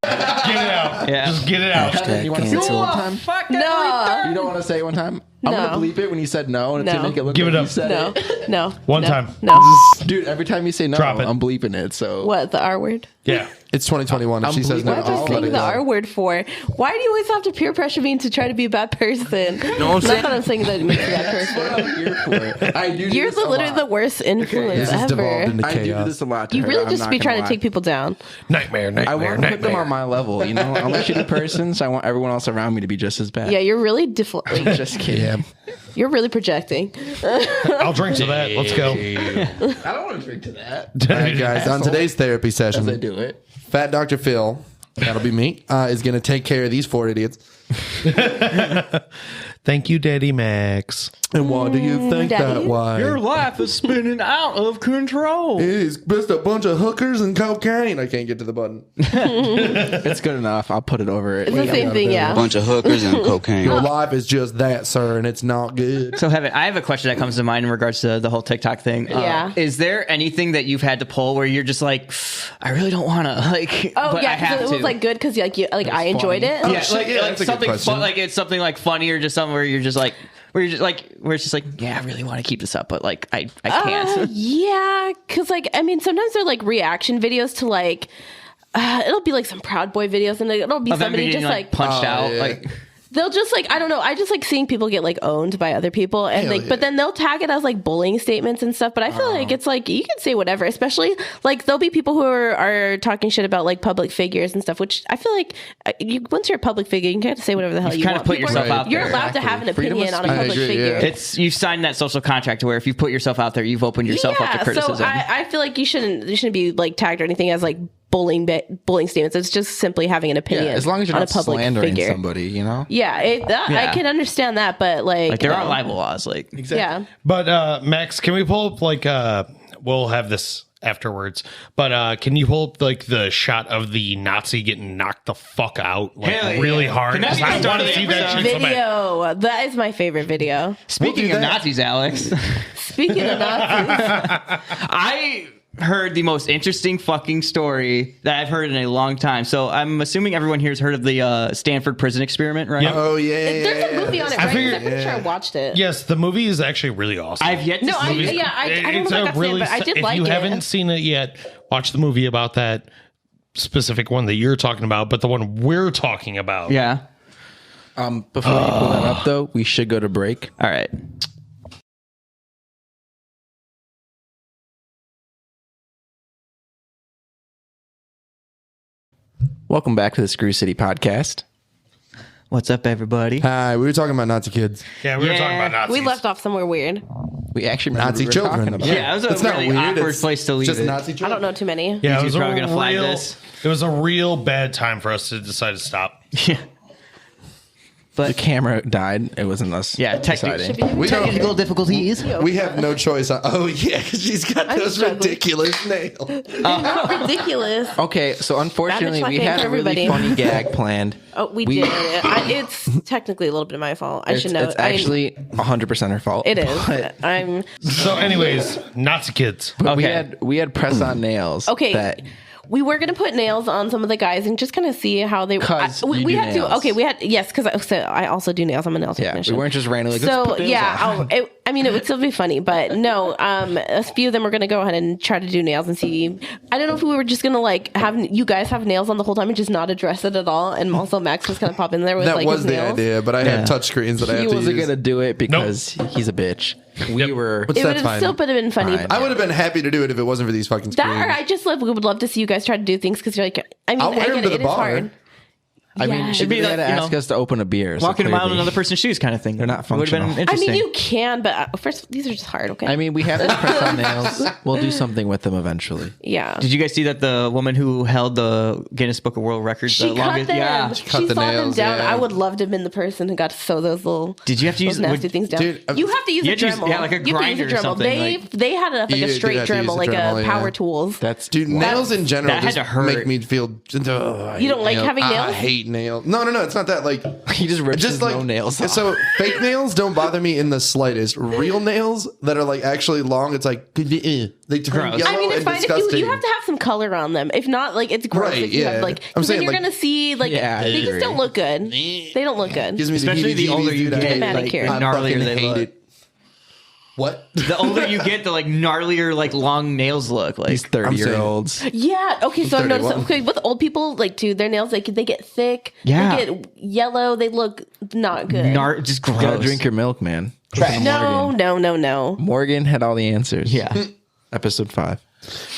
Get it out. Yeah. Just get it out. you want to say it one time? Fuck No. You don't want to say it one time? I'm No. gonna bleep it when you said no, and it's No. gonna make it look Give like it you up. said No. it. No. One no, time. No. Dude, every time you say no, Drop it. I'm bleeping it. So What, the R word? Yeah. It's 2021. If I'm she says no, bleeping What am I all saying of it. the R word for? Why do you always have to peer pressure me to try to be a bad person? Not that I'm saying that it makes you a bad that's what person. I'm here for. I do. You're this a literally lot. the worst influence This is devolved ever. into I do chaos. this a lot. To You her, really I'm just not be gonna trying to lie. take people down. Nightmare. I want Nightmare. to put them on Nightmare. my level. You know, I'm a shitty person, so I want everyone else around me to be just as bad. Yeah, you're really Just kidding. you're really projecting. I'll drink to that. Let's go. I don't want to drink to that. All right, guys. On today's therapy As I session, do it. Fat Dr. Phil, that'll be me, is going to take care of these four idiots. Thank you, Daddy Max. And why do you think Daddy? that? Why? Your life is spinning out of control. It's just a bunch of hookers and cocaine. I can't get to the button. It's good enough. I'll put it over it. It's the same thing, yeah. Bunch of hookers and cocaine. Your life is just that, sir, and it's not good. So, Heaven, I have a question that comes to mind in regards to the whole TikTok thing. Yeah. Is there anything that you've had to pull where you're just like, I really don't want to, like, Oh but I yeah, have because it was to? like good because I enjoyed funny. it. Oh, Yeah, shit, like, yeah, like that's a good something question. fun, like it's something like funny or just something where you're just like, where it's just like, yeah, I really want to keep this up, but like, I can't. Yeah, because like I mean, sometimes they're like reaction videos to like it'll be like some Proud Boy videos, and it'll be Of them somebody being, just like punched out, yeah. like. they'll just like I don't know. I just like seeing people get like owned by other people, and Hell like but then they'll tag it as like bullying statements and stuff. But I feel like it's like you can say whatever, especially like there'll be people who are talking shit about like public figures and stuff. Which I feel like once you're a public figure, you can kind of say whatever the hell You you kind want. of put People yourself are- out You're there. allowed to have an Freedom of opinion on a speech. public I agree, figure. yeah. It's you've signed that social contract to where if you put yourself out there, you've opened yourself up to criticism. So I feel like you shouldn't be like tagged or anything as like bullying statements. It's just simply having an opinion. Yeah, as long as you're on not a public slandering figure. somebody, you know. Yeah, I Yeah. can understand that, but like like there are libel laws, like yeah. But Max, can we pull up like we'll have this afterwards. But can you hold like the shot of the Nazi getting knocked the fuck out like Hell yeah. really hard? Can that 'Cause be I the want to start see of the that shit so bad. Video. That is my favorite video. Speaking of Nazis, Alex, Speaking of Nazis, I heard the most interesting fucking story that I've heard in a long time. So I'm assuming everyone here has heard of the Stanford prison experiment, right? Yep. Oh yeah. there's a movie on it, I right? figured- I'm pretty sure I watched it. Yes, the movie is actually really awesome. I've yet to No, I see it. don't know if I got to see it, but I did if like you it. haven't seen it yet, watch the movie about that specific one that you're talking about, but the one we're talking about. Yeah. Before you pull that up, though, we should go to break. All right. Welcome back to the Screw City podcast. What's up, everybody? Hi, we were talking about Nazi kids. Yeah, we were talking about Nazis. We left off somewhere weird. We actually remember Nazi what we were children. talking about. Yeah, that was a It's not really weird. awkward It's place to leave just it. Nazi I children. don't know too many. Yeah, it YouTube's was a probably gonna flag real, this. It was a real bad time for us to decide to stop. Yeah. The camera died. It wasn't us. Yeah, deciding. We don't. difficulties. We have no choice. Oh yeah, because she's got I'm those struggling. ridiculous nails. Ridiculous. Okay, so unfortunately, Bad bitch we like had a really everybody. funny gag planned. Oh, we did. It's technically a little bit of my fault. I should know. It's actually 100% her fault. It is. But, I'm So, anyways, Nazi kids. but Okay. we had press on nails. okay. That We were gonna put nails on some of the guys and just kind of see how they. 'Cause we you do had nails. to. Okay, we had yes, because I also do nails. I'm a nail yeah, technician. we weren't just randomly. Like, let's So put nails yeah, on. I mean, it would still be funny, but no. A few of them were gonna go ahead and try to do nails and see. I don't know if we were just gonna like have you guys have nails on the whole time and just not address it at all. And also Max was gonna pop in there with That like was his the nails. idea, but I had touch screens that I He had to wasn't use. gonna do it because he's a bitch. We were. But It would that's have fine. still been funny. Alright. I would have been happy to do it if it wasn't for these fucking screens. That or I just we would love to see you guys try to do things because you're like I mean I'll wear I them get to it, the it is bar. hard. I mean, Yeah. she be had like, to you ask know, us to open a beer. so Walking a mile in clearly- another person's shoes kind of thing. They're not It would have been functional. I interesting. mean you can, but first these are just hard. Okay. I mean, we have to press on nails. We'll do something with them eventually. yeah. Did you guys see that the woman who held the Guinness Book of World Records, She the cut longest? them. Yeah. She cut the sawed nails, them down. yeah. I would love to have been the person who got to sew those little. Did you have to use those nasty things down? Dude, you have to use you a had to use- Dremel. yeah, like a You have to use grinder or Dremel. something, They had a, like You a do straight have to use Dremel, a like Dremel, a yeah. power tools. That's Dude, nails in general that had just to hurt. make me feel. I You don't hate like having I nails? hate nails. No, it's not that. Like he just rips his no nails off. So fake nails don't bother me in the slightest. Real nails that are like actually long, it's like they turn Gross. yellow I mean, it's and fine if disgusting. you have to have some color on them. If not, like it's gross. Right, if you yeah. have like, I'm 'cause then saying, you're like- gonna see like Yeah, I they just agree. don't look good. They don't look good. Gives me Especially the heebie-jeebies, older you dude. I get, hate it. manicure. I gnarlier fucking they hate look. it. What? The older you get, the like gnarlier, like long nails look. Like These 30-year-olds. Yeah. Okay. So I've noticed 31. okay, with old people, like too, their nails like they get thick. Yeah. They get yellow. They look not good. just You gotta gross. drink your milk, man. No. Morgan had all the answers. Yeah. Episode 5.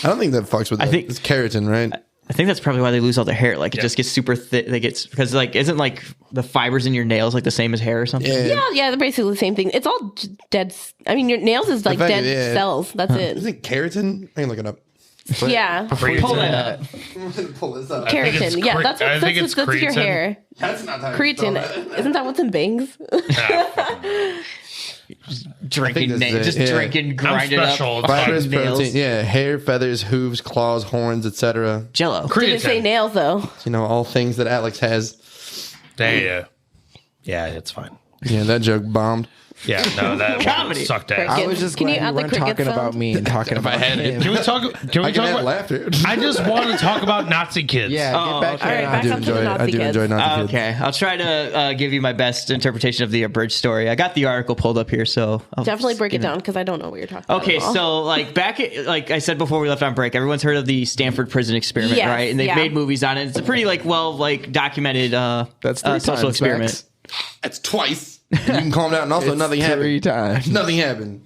I don't think that fucks with. I think- it's keratin, right? I think that's probably why they lose all their hair. Like it just gets super thick. They get because like isn't like the fibers in your nails like the same as hair or something? Yeah, they're basically the same thing. It's all dead. I mean, your nails is like fact dead that- yeah. cells. That's it. Isn't it keratin? I can look it up. Yeah. Pull that up. Pull this up. think it's Keratin. Yeah, cre- that's I think what's it's that's your creatine. hair. That's not how you spell that. Creatine. Isn't that what's in bangs? Drinking this is nails, it, just yeah. drinking, grinding up. special. Fibrous fucking nails. protein. Yeah, hair, feathers, hooves, claws, horns, etc. Jello. Did it say nails though? You know, all things that Alex has. Yeah, it's fine. Yeah, that joke bombed. Yeah, no, that Comedy. one sucked ass. Crickets. I was just Can glad you you add the weren't cricket talking sound? about me and talking about him. Can we talk? Can we I can talk add about? laughter. I just want to talk about Nazi kids. Yeah, Oh, get back all here. right, now. back I do up to the enjoy it. I Nazi do kids. enjoy Nazi kids. Okay, I'll try to give you my best interpretation of the abridged story. I got the article pulled up here, so I'll Definitely just break it give down because I don't know what you're talking about. Okay, at all. so like back at, like I said before we left on break, everyone's heard of the Stanford prison experiment, Yes, right? And they've yeah. made movies on it. It's a pretty like well like documented That's 3 social times, experiment. Max. That's twice. You can calm down. And also, It's nothing 3 happened. times. Nothing happened.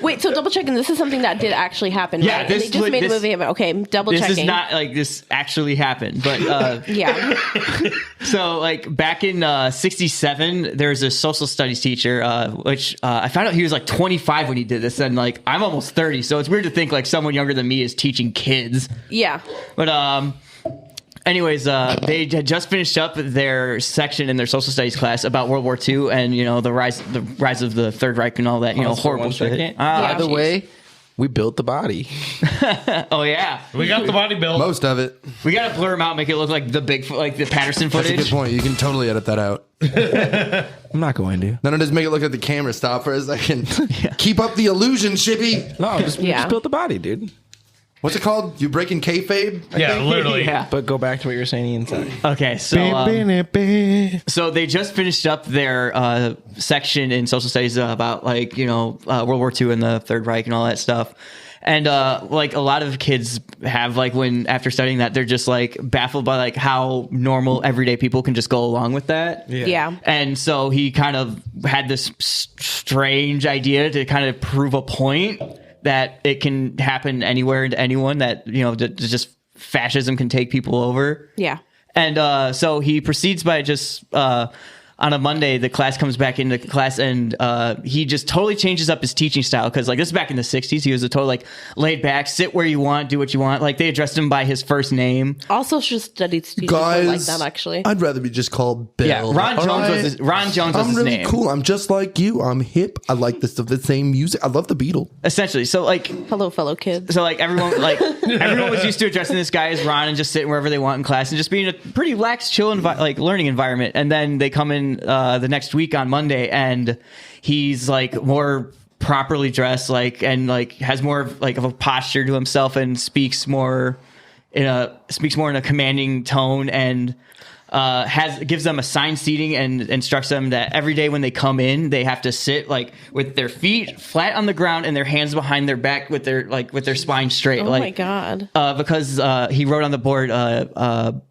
wait, so double checking. This is something that did actually happen. Yeah, right? this and they just would- made a this- movie about. Okay, double This checking. is not like this actually happened, but Yeah. so like back in 67 there's a social studies teacher which I found out he was like 25 when he did this, and like I'm almost 30, so it's weird to think like someone younger than me is teaching kids. Yeah. But anyways, they had just finished up their section in their social studies class about World War II and you know the rise of the Third Reich and all that, you know, Pause for horrible one shit. second. Yeah. By the jeez. way, We built the body. Oh yeah, We got the body built. Most of it. we gotta blur him out, make it look like the big, like the Patterson That's a good footage. point. You can totally edit that out. I'm not going to. None of this make it look like the camera stop for a second. Keep up the illusion, Shippy. No, we Yeah. just built the body, dude. What's it called? You breaking kayfabe? Yeah, literally. Yeah. But go back to what you were saying inside. Okay, so they just finished up their section in social studies about like World War II and the Third Reich and all that stuff. And like a lot of kids have like when after studying that they're just like baffled by like how normal everyday people can just go along with that. Yeah. And so he kind of had this strange idea to kind of prove a point that it can happen anywhere to anyone, that just fascism can take people over. Yeah. And so he proceeds by just on a Monday, the class comes back into class, and he just totally changes up his teaching style, because like this is back in the 60s. He was a total like laid back, sit where you want, do what you want. Like they addressed him by his first name. Also, just studied teachers Guys, like that, actually. I'd rather be just called Bill. Yeah, Ron All Jones right? was his I'm really name. cool. I'm just like you. I'm hip. I like the same music. I love the Beatles. Essentially. So like Hello, fellow kids. So like everyone was used to addressing this guy as Ron and just sitting wherever they want in class and just being a pretty lax, chill, learning environment. And then they come in the next week on Monday, and he's like more properly dressed, and has more of a posture to himself, and speaks more in a commanding tone, and gives them assigned seating and instructs them that every day when they come in, they have to sit like with their feet flat on the ground and their hands behind their back with their spine straight. Oh my God. Because he wrote on the board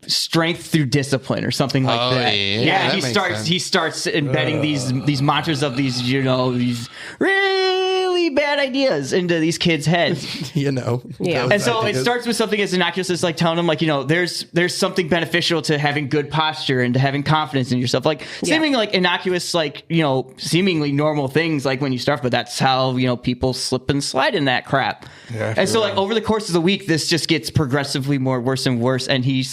strength through discipline or something like that. yeah, that makes sense. He starts embedding these mantras of these these really bad ideas into these kids' heads. Yeah. And so it starts with something as innocuous as like telling them there's something beneficial to having good posture and to having confidence in yourself, seeming like innocuous, seemingly normal things like when you start, but that's how people slip and slide in that crap. And so over the course of the week, this just gets progressively worse and worse, and he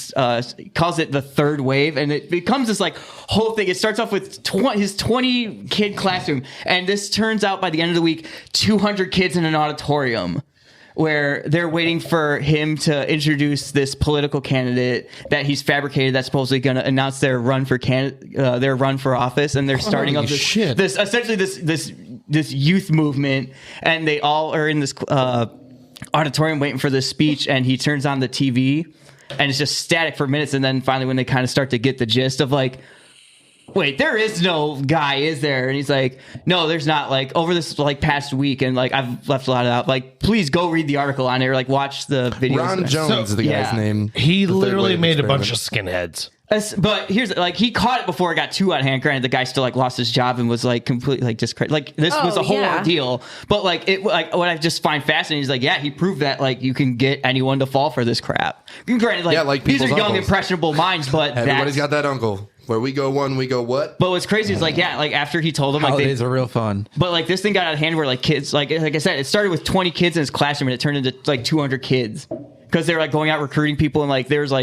calls it the third wave, and it becomes this whole thing. It starts off with his 20 kid classroom, and this turns out by the end of the week 200 kids in an auditorium, where they're waiting for him to introduce this political candidate that he's fabricated that's supposedly going to announce their run for office, and they're starting up this youth movement, and they all are in this auditorium waiting for this speech, and he turns on the TV, and it's just static for minutes, and then finally when they kind of start to get the gist of wait, there is no guy, is there? And he's like, no, there's not. Over this past week, and I've left a lot of out. Please go read the article on it, or watch the videos. Ron Jones is the guy's name. He The third literally wave made a bunch experiment. of skinheads. But here's he caught it before it got too out of hand. Granted, the guy still lost his job and was completely discredited. This was a whole ordeal. But what I just find fascinating is he proved that you can get anyone to fall for this crap. Granted, these are young uncles. impressionable minds, but Everybody's got that uncle. Where we go one, we go what? But what's crazy is after he told them Holidays are real fun. But this thing got out of hand where kids like I said, it started with 20 kids in his classroom and it turned into 200 kids because they're going out recruiting people, and there's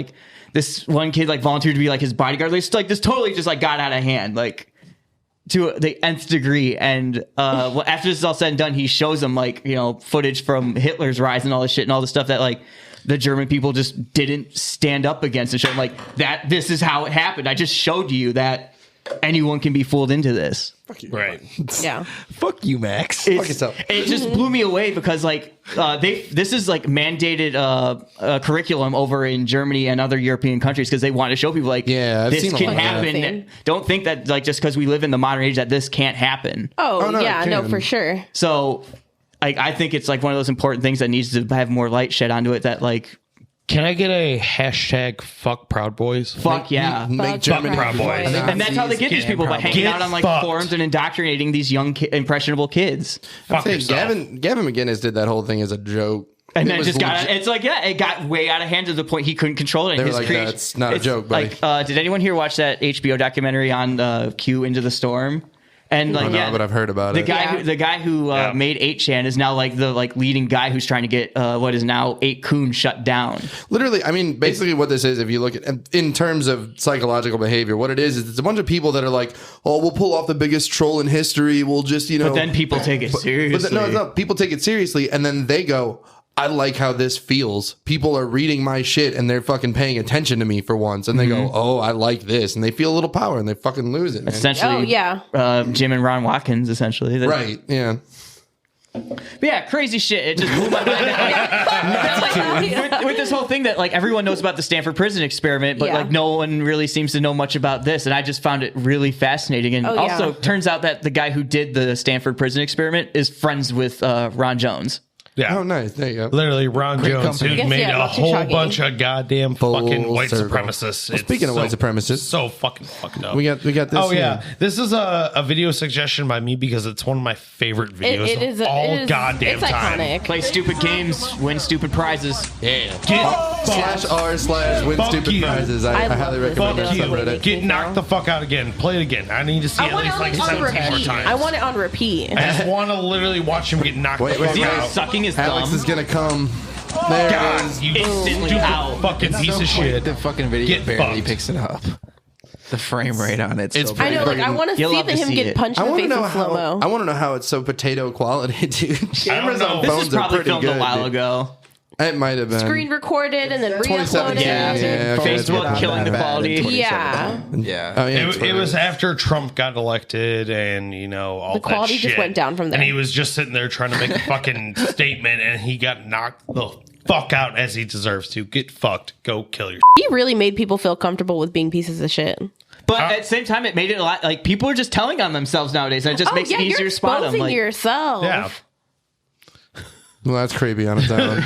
this one kid volunteered to be his bodyguard. This totally just got out of hand to the nth degree. And after this is all said and done, he shows them footage from Hitler's rise and all this shit and all the stuff that the German people just didn't stand up against, and show them that this is how it happened. I just showed you that anyone can be fooled into this. Right. Yeah. Fuck you, Max. Fuck yourself. It just blew me away because this is mandated curriculum over in Germany and other European countries because they want to show people I've this seen a can lot of that. happen. Don't think that just because we live in the modern age that this can't happen. Oh, no, yeah. it No, can. for sure. So I think it's one of those important things that needs to have more light shed onto it. That Can I get a hashtag fuck Proud Boys? fuck yeah. Make Fuck Germany Proud Boys. And that's how they get these Getting people by Proud hanging Boys. out on Get forums and indoctrinating these young impressionable kids. Fuck Hey, yourself. Gavin McGinnis did that whole thing as a joke. And It then was just got legit. it got way out of hand to the point he couldn't control it. They were His like, creation- "That's not a it's joke, buddy." Did anyone here watch that HBO documentary on Q Into the Storm? And like, no, but I've heard about the it. guy who made 8chan is now like the leading guy who's trying to get what is now 8kun shut down. Literally, I mean, basically what this is, if you look at in terms of psychological behavior, what it is it's a bunch of people that are like, oh, we'll pull off the biggest troll in history. We'll just, you know. But then people take it seriously. No, people take it seriously, and then they go, I like how this feels. People are reading my shit and they're fucking paying attention to me for once. And they go, oh, I like this. And they feel a little power and they fucking lose it, man. Essentially, Jim and Ron Watkins, essentially. Right, yeah. But yeah, crazy shit. It just blew my mind. With this whole thing that like everyone knows about the Stanford prison experiment, but like no one really seems to know much about this. And I just found it really fascinating. And also turns out that the guy who did the Stanford prison experiment is friends with Ron Jones. Yeah. Oh, nice. There you go. Literally, Ron Jones, who made a whole bunch of goddamn fucking white supremacists. Well, speaking of white supremacists, so fucking fucked up. We got this. Oh yeah, this is a video suggestion by me because it's one of my favorite videos of all goddamn time. Iconic. Play stupid games, win stupid prizes. Yeah. /r/win stupid prizes. I highly recommend that subreddit. Get knocked the fuck out again. Play it again. I need to see at least like 17 more times. I want it on repeat. I just want to literally watch him get knocked the fuck out. Sucking his Alex thumb. is gonna come. There God, it is. you Instantly stupid out. fucking piece of shit. The fucking video Get barely fucked. picks it up. The frame rate on it's so I know, like I want to You'll see love to him see get it. punched in the face in slow mo. I want to know how it's so potato quality, dude. Cameras know. on This This phones is are probably pretty filmed good. a while dude. ago. It might have been Screen recorded and then 2017. re-uploaded. Yeah. Okay, Facebook that's killing the That bad quality. in Yeah. 2017. Yeah. Oh, yeah, It was after Trump got elected, and you know all The quality that just shit. went down from there. And he was just sitting there trying to make a fucking statement, and he got knocked the fuck out as he deserves to. Get fucked. Go kill your. He really made people feel comfortable with being pieces of shit. But at the same time, it made it a lot like people are just telling on themselves nowadays, and it just makes it easier you're to spot them. exposing Like, yourself. Yeah. Well, that's creepy on its own.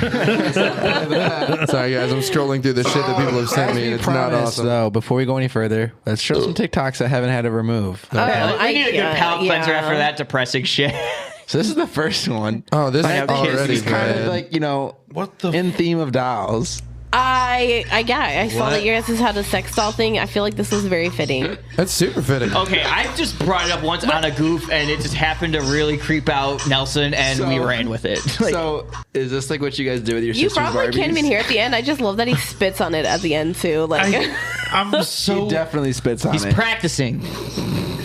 Sorry, guys. I'm scrolling through the shit that people have sent me, and it's not awesome. Though, before we go any further, let's show some TikToks I haven't had to remove. Oh, we need a good palate cleanser yeah. after that depressing shit. So this is the first one. Oh, this is have kids. already It's kind bad. of like, you know, What the in theme of dolls. I saw that you guys just had a sex doll thing. I feel like this was very fitting. That's super fitting. Okay, I just brought it up once on a goof, and it just happened to really creep out Nelson, and we ran with it. Like, So is this like what you guys do with your You sister's probably Barbies? can't even hear at the end. I just love that he spits on it at the end too. Like I'm so He definitely spits on he's it. practicing.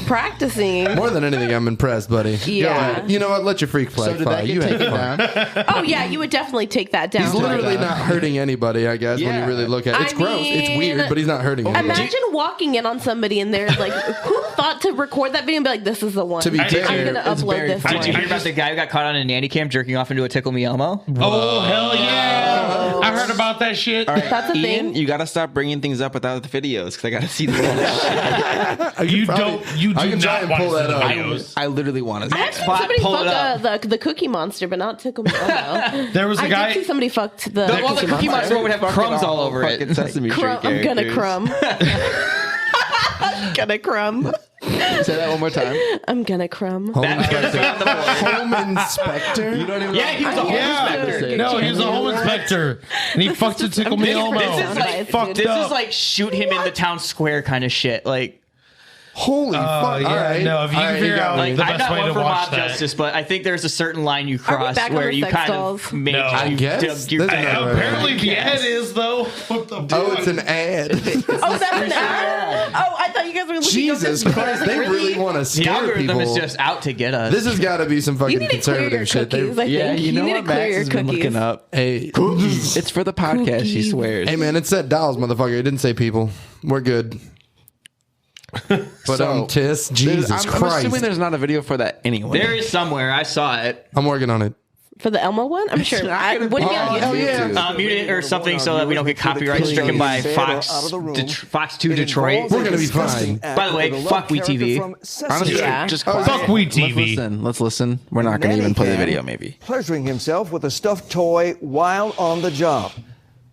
practicing. More than anything, I'm impressed, buddy. Go Yeah. ahead. You know what? Let your freak flag So did fly. that You get had taken fun. down? Oh yeah, you would definitely take that down. He's literally not hurting anybody, I guess, when Yeah. you really look at it. It's I gross. It's mean, weird, but he's not hurting anybody. Imagine walking in on somebody and they're like, who thought to record that video and be like, this is the one. To be fair, I'm gonna it's upload very this funny. one. Did you hear about the guy who got caught on a nanny cam jerking off into a Tickle Me Elmo? Oh hell yeah! I heard about that shit. That's a Ian, thing. you got to stop bringing things up without the videos because I got to see the shit. You probably- do I can try not and want pull to see that the up. videos. I literally want to. I've seen Spot, somebody pull it fuck the Cookie Monster, but not Tickle Me Elmo. There was a I guy. did see somebody fucked the Well, the Cookie Monster would have crumbs all over it. Fucking Sesame Street I'm gonna characters. crumb. I'm gonna crumb. Say that one more time. I'm gonna crumb. Home inspector? You don't even Yeah, he was a home inspector. Yeah, no, he was a home inspector, and he fucked a Tickle Me Elmo. This is like fucked this up. is like shoot him in the town square kind of shit. Like Holy fuck. yeah, All right. no, if you All can right, figure got out, me. like the I'm best not way one to for watch mob that. justice, but I think there's a certain line you cross back on where the you sex kind dolls? of make No. I guess. your Apparently, the ad is though. What the Oh, it's an ad. Oh, that's an ad. Oh, I thought you guys were looking Jesus up this. Christ. They really want to the scare algorithm people. is just out to get us. This has got to be some You fucking need to clear your conservative shit. cookies. I think. Yeah, you know need what to clear Max your has been cookies. looking up. Hey, It's for the podcast. She swears. hey, man, it said dolls, motherfucker. It didn't say people. We're good. But So, tis, Jesus I'm Christ. assuming there's not a video for that anyway. there is somewhere I saw it. I'm working on it. For the Elmo one? I'm sure. not gonna Would it be be on on YouTube? YouTube. Mute it or something so that we don't get copyright stricken by Fox 2 Detroit. We're gonna be fine. By the way, fuck WeTV. Honestly, Yeah. just Fuck quiet. We Let's TV. listen. Let's listen. We're not going to even play the video, maybe. Pleasuring himself with a stuffed toy while on the job.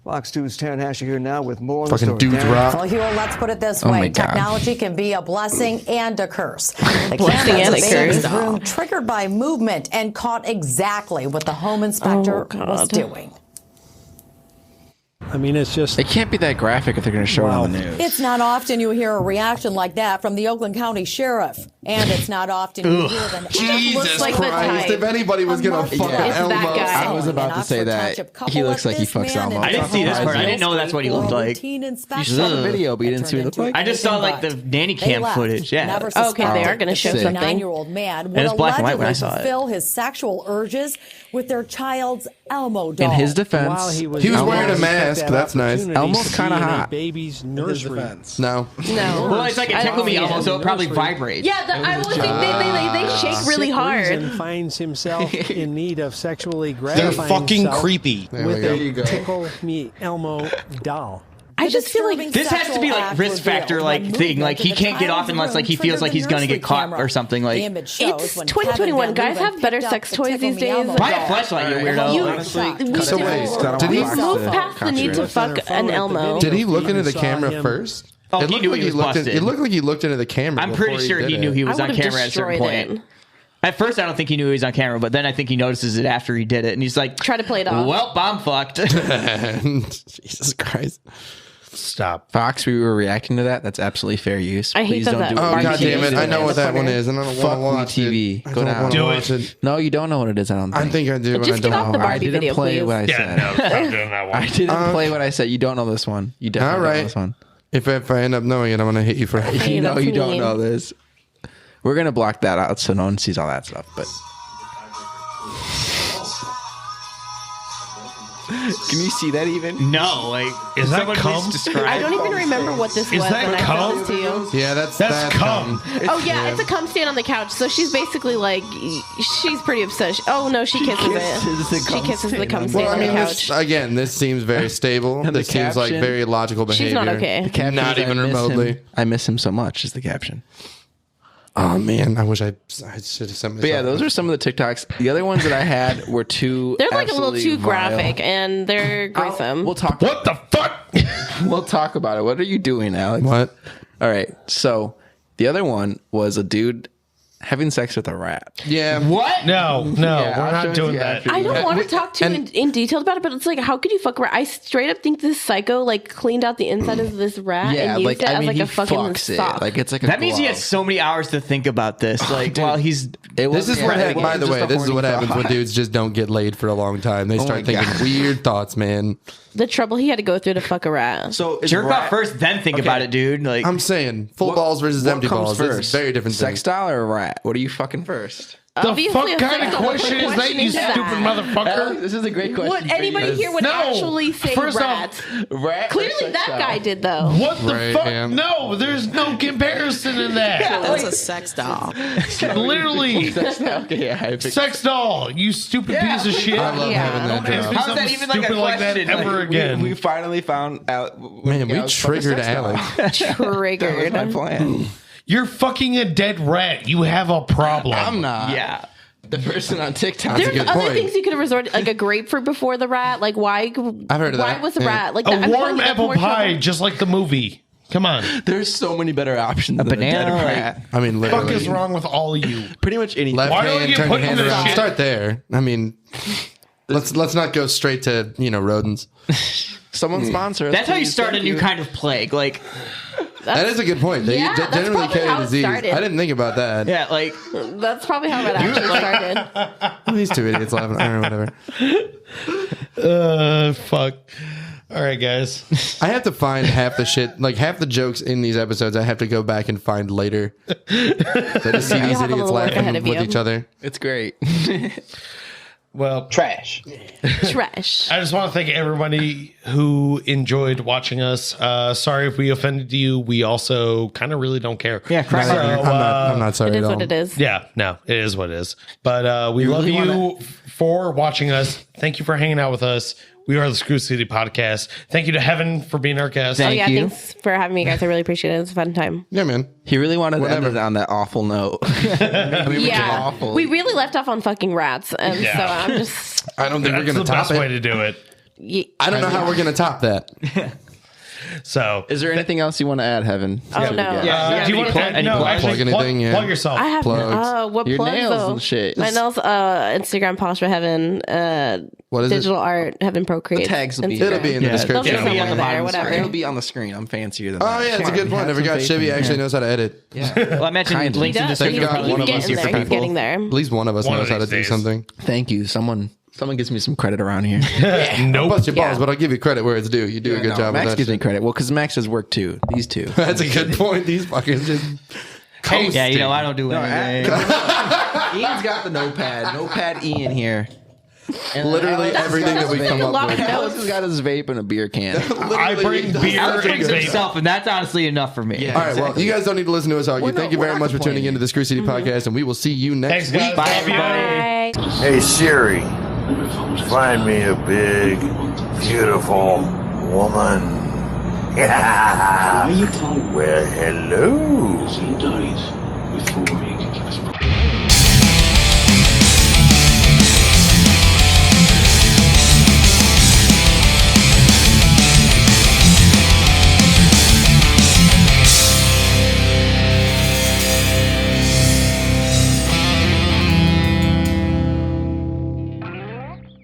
Fox 2's Taryn Hasher here now with more on the Fucking story. dudes Taryn? rock. Well, Hugh, let's put it this Oh my way. God. Technology can be a blessing and a curse. The Blessing camera and a in the baby's curse. room triggered by movement and caught exactly what the home inspector was doing. I mean, it's just It can't be that graphic if they're going to show it on the news. It's not often you hear a reaction like that from the Oakland County Sheriff. And it's not often you hear them. Jesus like the Christ! type. If anybody was gonna fuck It's Elmo, that guy. I was about to say that. He looks like he fucks Elmo. I didn't see this part. I didn't know that's what he looked like. You saw the video, but you didn't see what he looked like. I just saw like the nanny cam footage. Yeah. Okay, they are going to show something. 9-year-old man would And it's black and white when I allegedly saw it. fulfill his sexual urges with their child's Elmo doll. In his defense, While he was wearing a mask. That's nice. Elmo's kind of hot. Baby's nursery. No. Well, it's like a tickle me Elmo, so it probably vibrates. Yeah, I always think they shake really hard. And finds himself in need of sexually They're gratifying fucking himself creepy. with There a you go. tickle me Elmo doll. I just feel like This has to be like risk factor like thing. Like he can't get off unless like he feels like he's gonna get caught or something. Like it's 2021. Guys have better sex toys these days. buy a flashlight, you weirdo. Honestly, so wait, did he move past the need to fuck an Elmo? Did he look into the camera first? Oh, It he looked knew like he was looked busted. It looked like he looked into the camera. I'm pretty sure he knew he was I on would've camera at a certain destroyed point. it. At first, I don't think he knew he was on camera, but then I think he notices it after he did it, and he's like, Try to play it off. "Well, I'm fucked." Jesus Christ! Stop. Fox, we were reacting to that. That's absolutely fair use. I hate Please that don't that- do it. Oh Barbie god damn it! TV I know what that one is. is, and I don't Fuck want to watch TV. it. I Go don't down. wanna Do watch it. it. No, you don't know what it is. I don't think. I think I do. but Just I get off don't. the I Barbie didn't video, play please. what I Yeah, said. no, stop doing that one. I didn't play what I said. You don't know this one. You definitely All don't know right. this one. If I end up knowing it, I'm gonna hit you for it. Hey, You know that's you don't mean. know this. We're gonna block that out so no one sees all that stuff. But can you see that even? No, like Is that someone cum? please describe? I don't even remember what this Is was that when I cum? sent this to you. Yeah, that's cum. Oh yeah, it's a cum stand on the couch. So she's basically like, she's pretty obsessed. Oh no, she kisses it. She kisses the cum stand Well, I on the mean, couch. this seems very stable. And the This seems like caption? very logical behavior. She's not okay. The caption Not is, even I miss remotely. him. I miss him so much. Is the caption. Oh man, I wish I should have sent myself. But yeah, those are some of the TikToks. The other ones that I had were too. They're like a little absolutely too graphic vile. and they're gruesome. We'll talk. What the fuck? We'll talk about it. What are you doing, Alex? What? All right. So the other one was a dude having sex with a rat. Yeah. What? No, Yeah, we're I'll show not it to doing you that. after. I don't want to talk too and- in detail about it, but it's like, how could you fuck a rat? I straight up think this psycho like cleaned out the inside of this rat Yeah, and used like it I as mean, like he a fucking fucks sock. it. Like it's like a That means he glove. has so many hours to think about this. Like while he's This is what happens. By the way, this is what happens when dude. dudes just don't get laid for a long time. They start my thinking God. weird thoughts, man. The trouble he had to go through to fuck a rat. So is jerk rat- off first, then think about it, dude. Like I'm saying full balls versus what empty comes balls. first? It's very different Sex things. style or rat? What are you fucking first? The Obviously, fuck a kind of psycho question is that, you into that. stupid motherfucker? This is a great question. Would anybody here would No. actually say First rat? off, rat? or Clearly, sex that style? guy did though. What the Right, fuck? yeah. No, there's no comparison in that. That's a sex doll. Literally. Sex style? Okay, yeah, I picked- Sex doll, you stupid piece of shit. I love Yeah. having that Don't ask job. me How's that something even like a stupid like that question? ever Like, again. We finally found out. Man, we triggered Alex. Alex. That was Triggered. my plan. You're fucking a dead rat. You have a problem. I'm not. yeah. The person on TikTok. There's good other point. things you could have resorted, like a grapefruit before the rat. Like why? I've heard of why that. was the Yeah. rat like A that? I'm warm telling you, that's apple more pie, trouble. just like the movie. Come on. There's so many better options than banana, a dead like- rat. I mean, What literally. the fuck is wrong with all of you? Pretty much anything. Left Why don't hand, you turn put your hand in this around. shit? Start there. I mean, let's not go straight to rodents. Someone sponsor us. That's how you please. start a Thank new you. kind of plague. Like That is a good point. They Yeah, that's generally probably carry how it disease. I started. didn't think about that. yeah, like That's probably how that actually started. These two idiots laughing or whatever. Fuck. All right, guys. I have to find half the shit, like half the jokes in these episodes. I have to go back and find later. So I just see these have a idiots little work ahead laughing of with you. each other. It's great. Well, Trash. Trash. I just want to thank everybody who enjoyed watching us. Sorry if we offended you. We also kind of really don't care. Yeah, cry. So, I'm not sorry It at is all. what it is. yeah, no, it is what it is. But we love really you for watching us. Thank you for hanging out with us. We are the Screw City Podcast. Thank you to Heaven for being our guest. Oh Thank yeah, you. thanks for having me, guys. I really appreciate it. It's a fun time. Yeah, man. He really wanted to Whatever. end it on that awful note. I mean, Yeah, awful. we really left off on fucking rats, and Yeah. so I'm just. I don't think That's we're gonna the top best way it. to do it. I don't know how we're gonna top that. So, Is there anything else you want to add, Heaven? Oh, no. do you want to any no, plugs? actually, Plug anything? Yeah. plug yourself. I have Plugs. what Your plugs nails though? and shit. My nails, Instagram Polish for Heaven, What is digital art, Heaven Procreate. tags will be- It'll be in the Yeah, description. They'll be Yeah. somewhere there, whatever. It'll be on the screen. I'm fancier than Oh that. yeah, it's a good point. I forgot Chevy actually knows how to edit. Well, I mentioned Kind of. links in the He's Thank description. God Probably one of us getting here for there. He's people. getting there. At least one of us One knows of how to these do days. something. Thank you. Someone gives me some credit around here. Nope. Bust your balls, Yeah. but I'll give you credit where it's due. You do a good No, job Max with that. gives me shit. credit. Well, because Max does work too. These two. That's a good point. These fuckers just Yeah, you know, I don't do anything. Ian's got the notepad. Notepad Ian here. And literally Alex everything that we That's come a up lot with. of Alex has got his vape and a beer can. I bring beer Alex and brings vape. himself, and that's honestly enough for me. Yeah. All right, well, you guys don't need to listen to us argue. We're Thank you not very much for tuning complaining. into the Screw City podcast, and we will see you next Thanks, week. guys. Bye, Love you. everybody. Bye. Hey Siri, find me a big, beautiful woman. Yeah. Well, hello.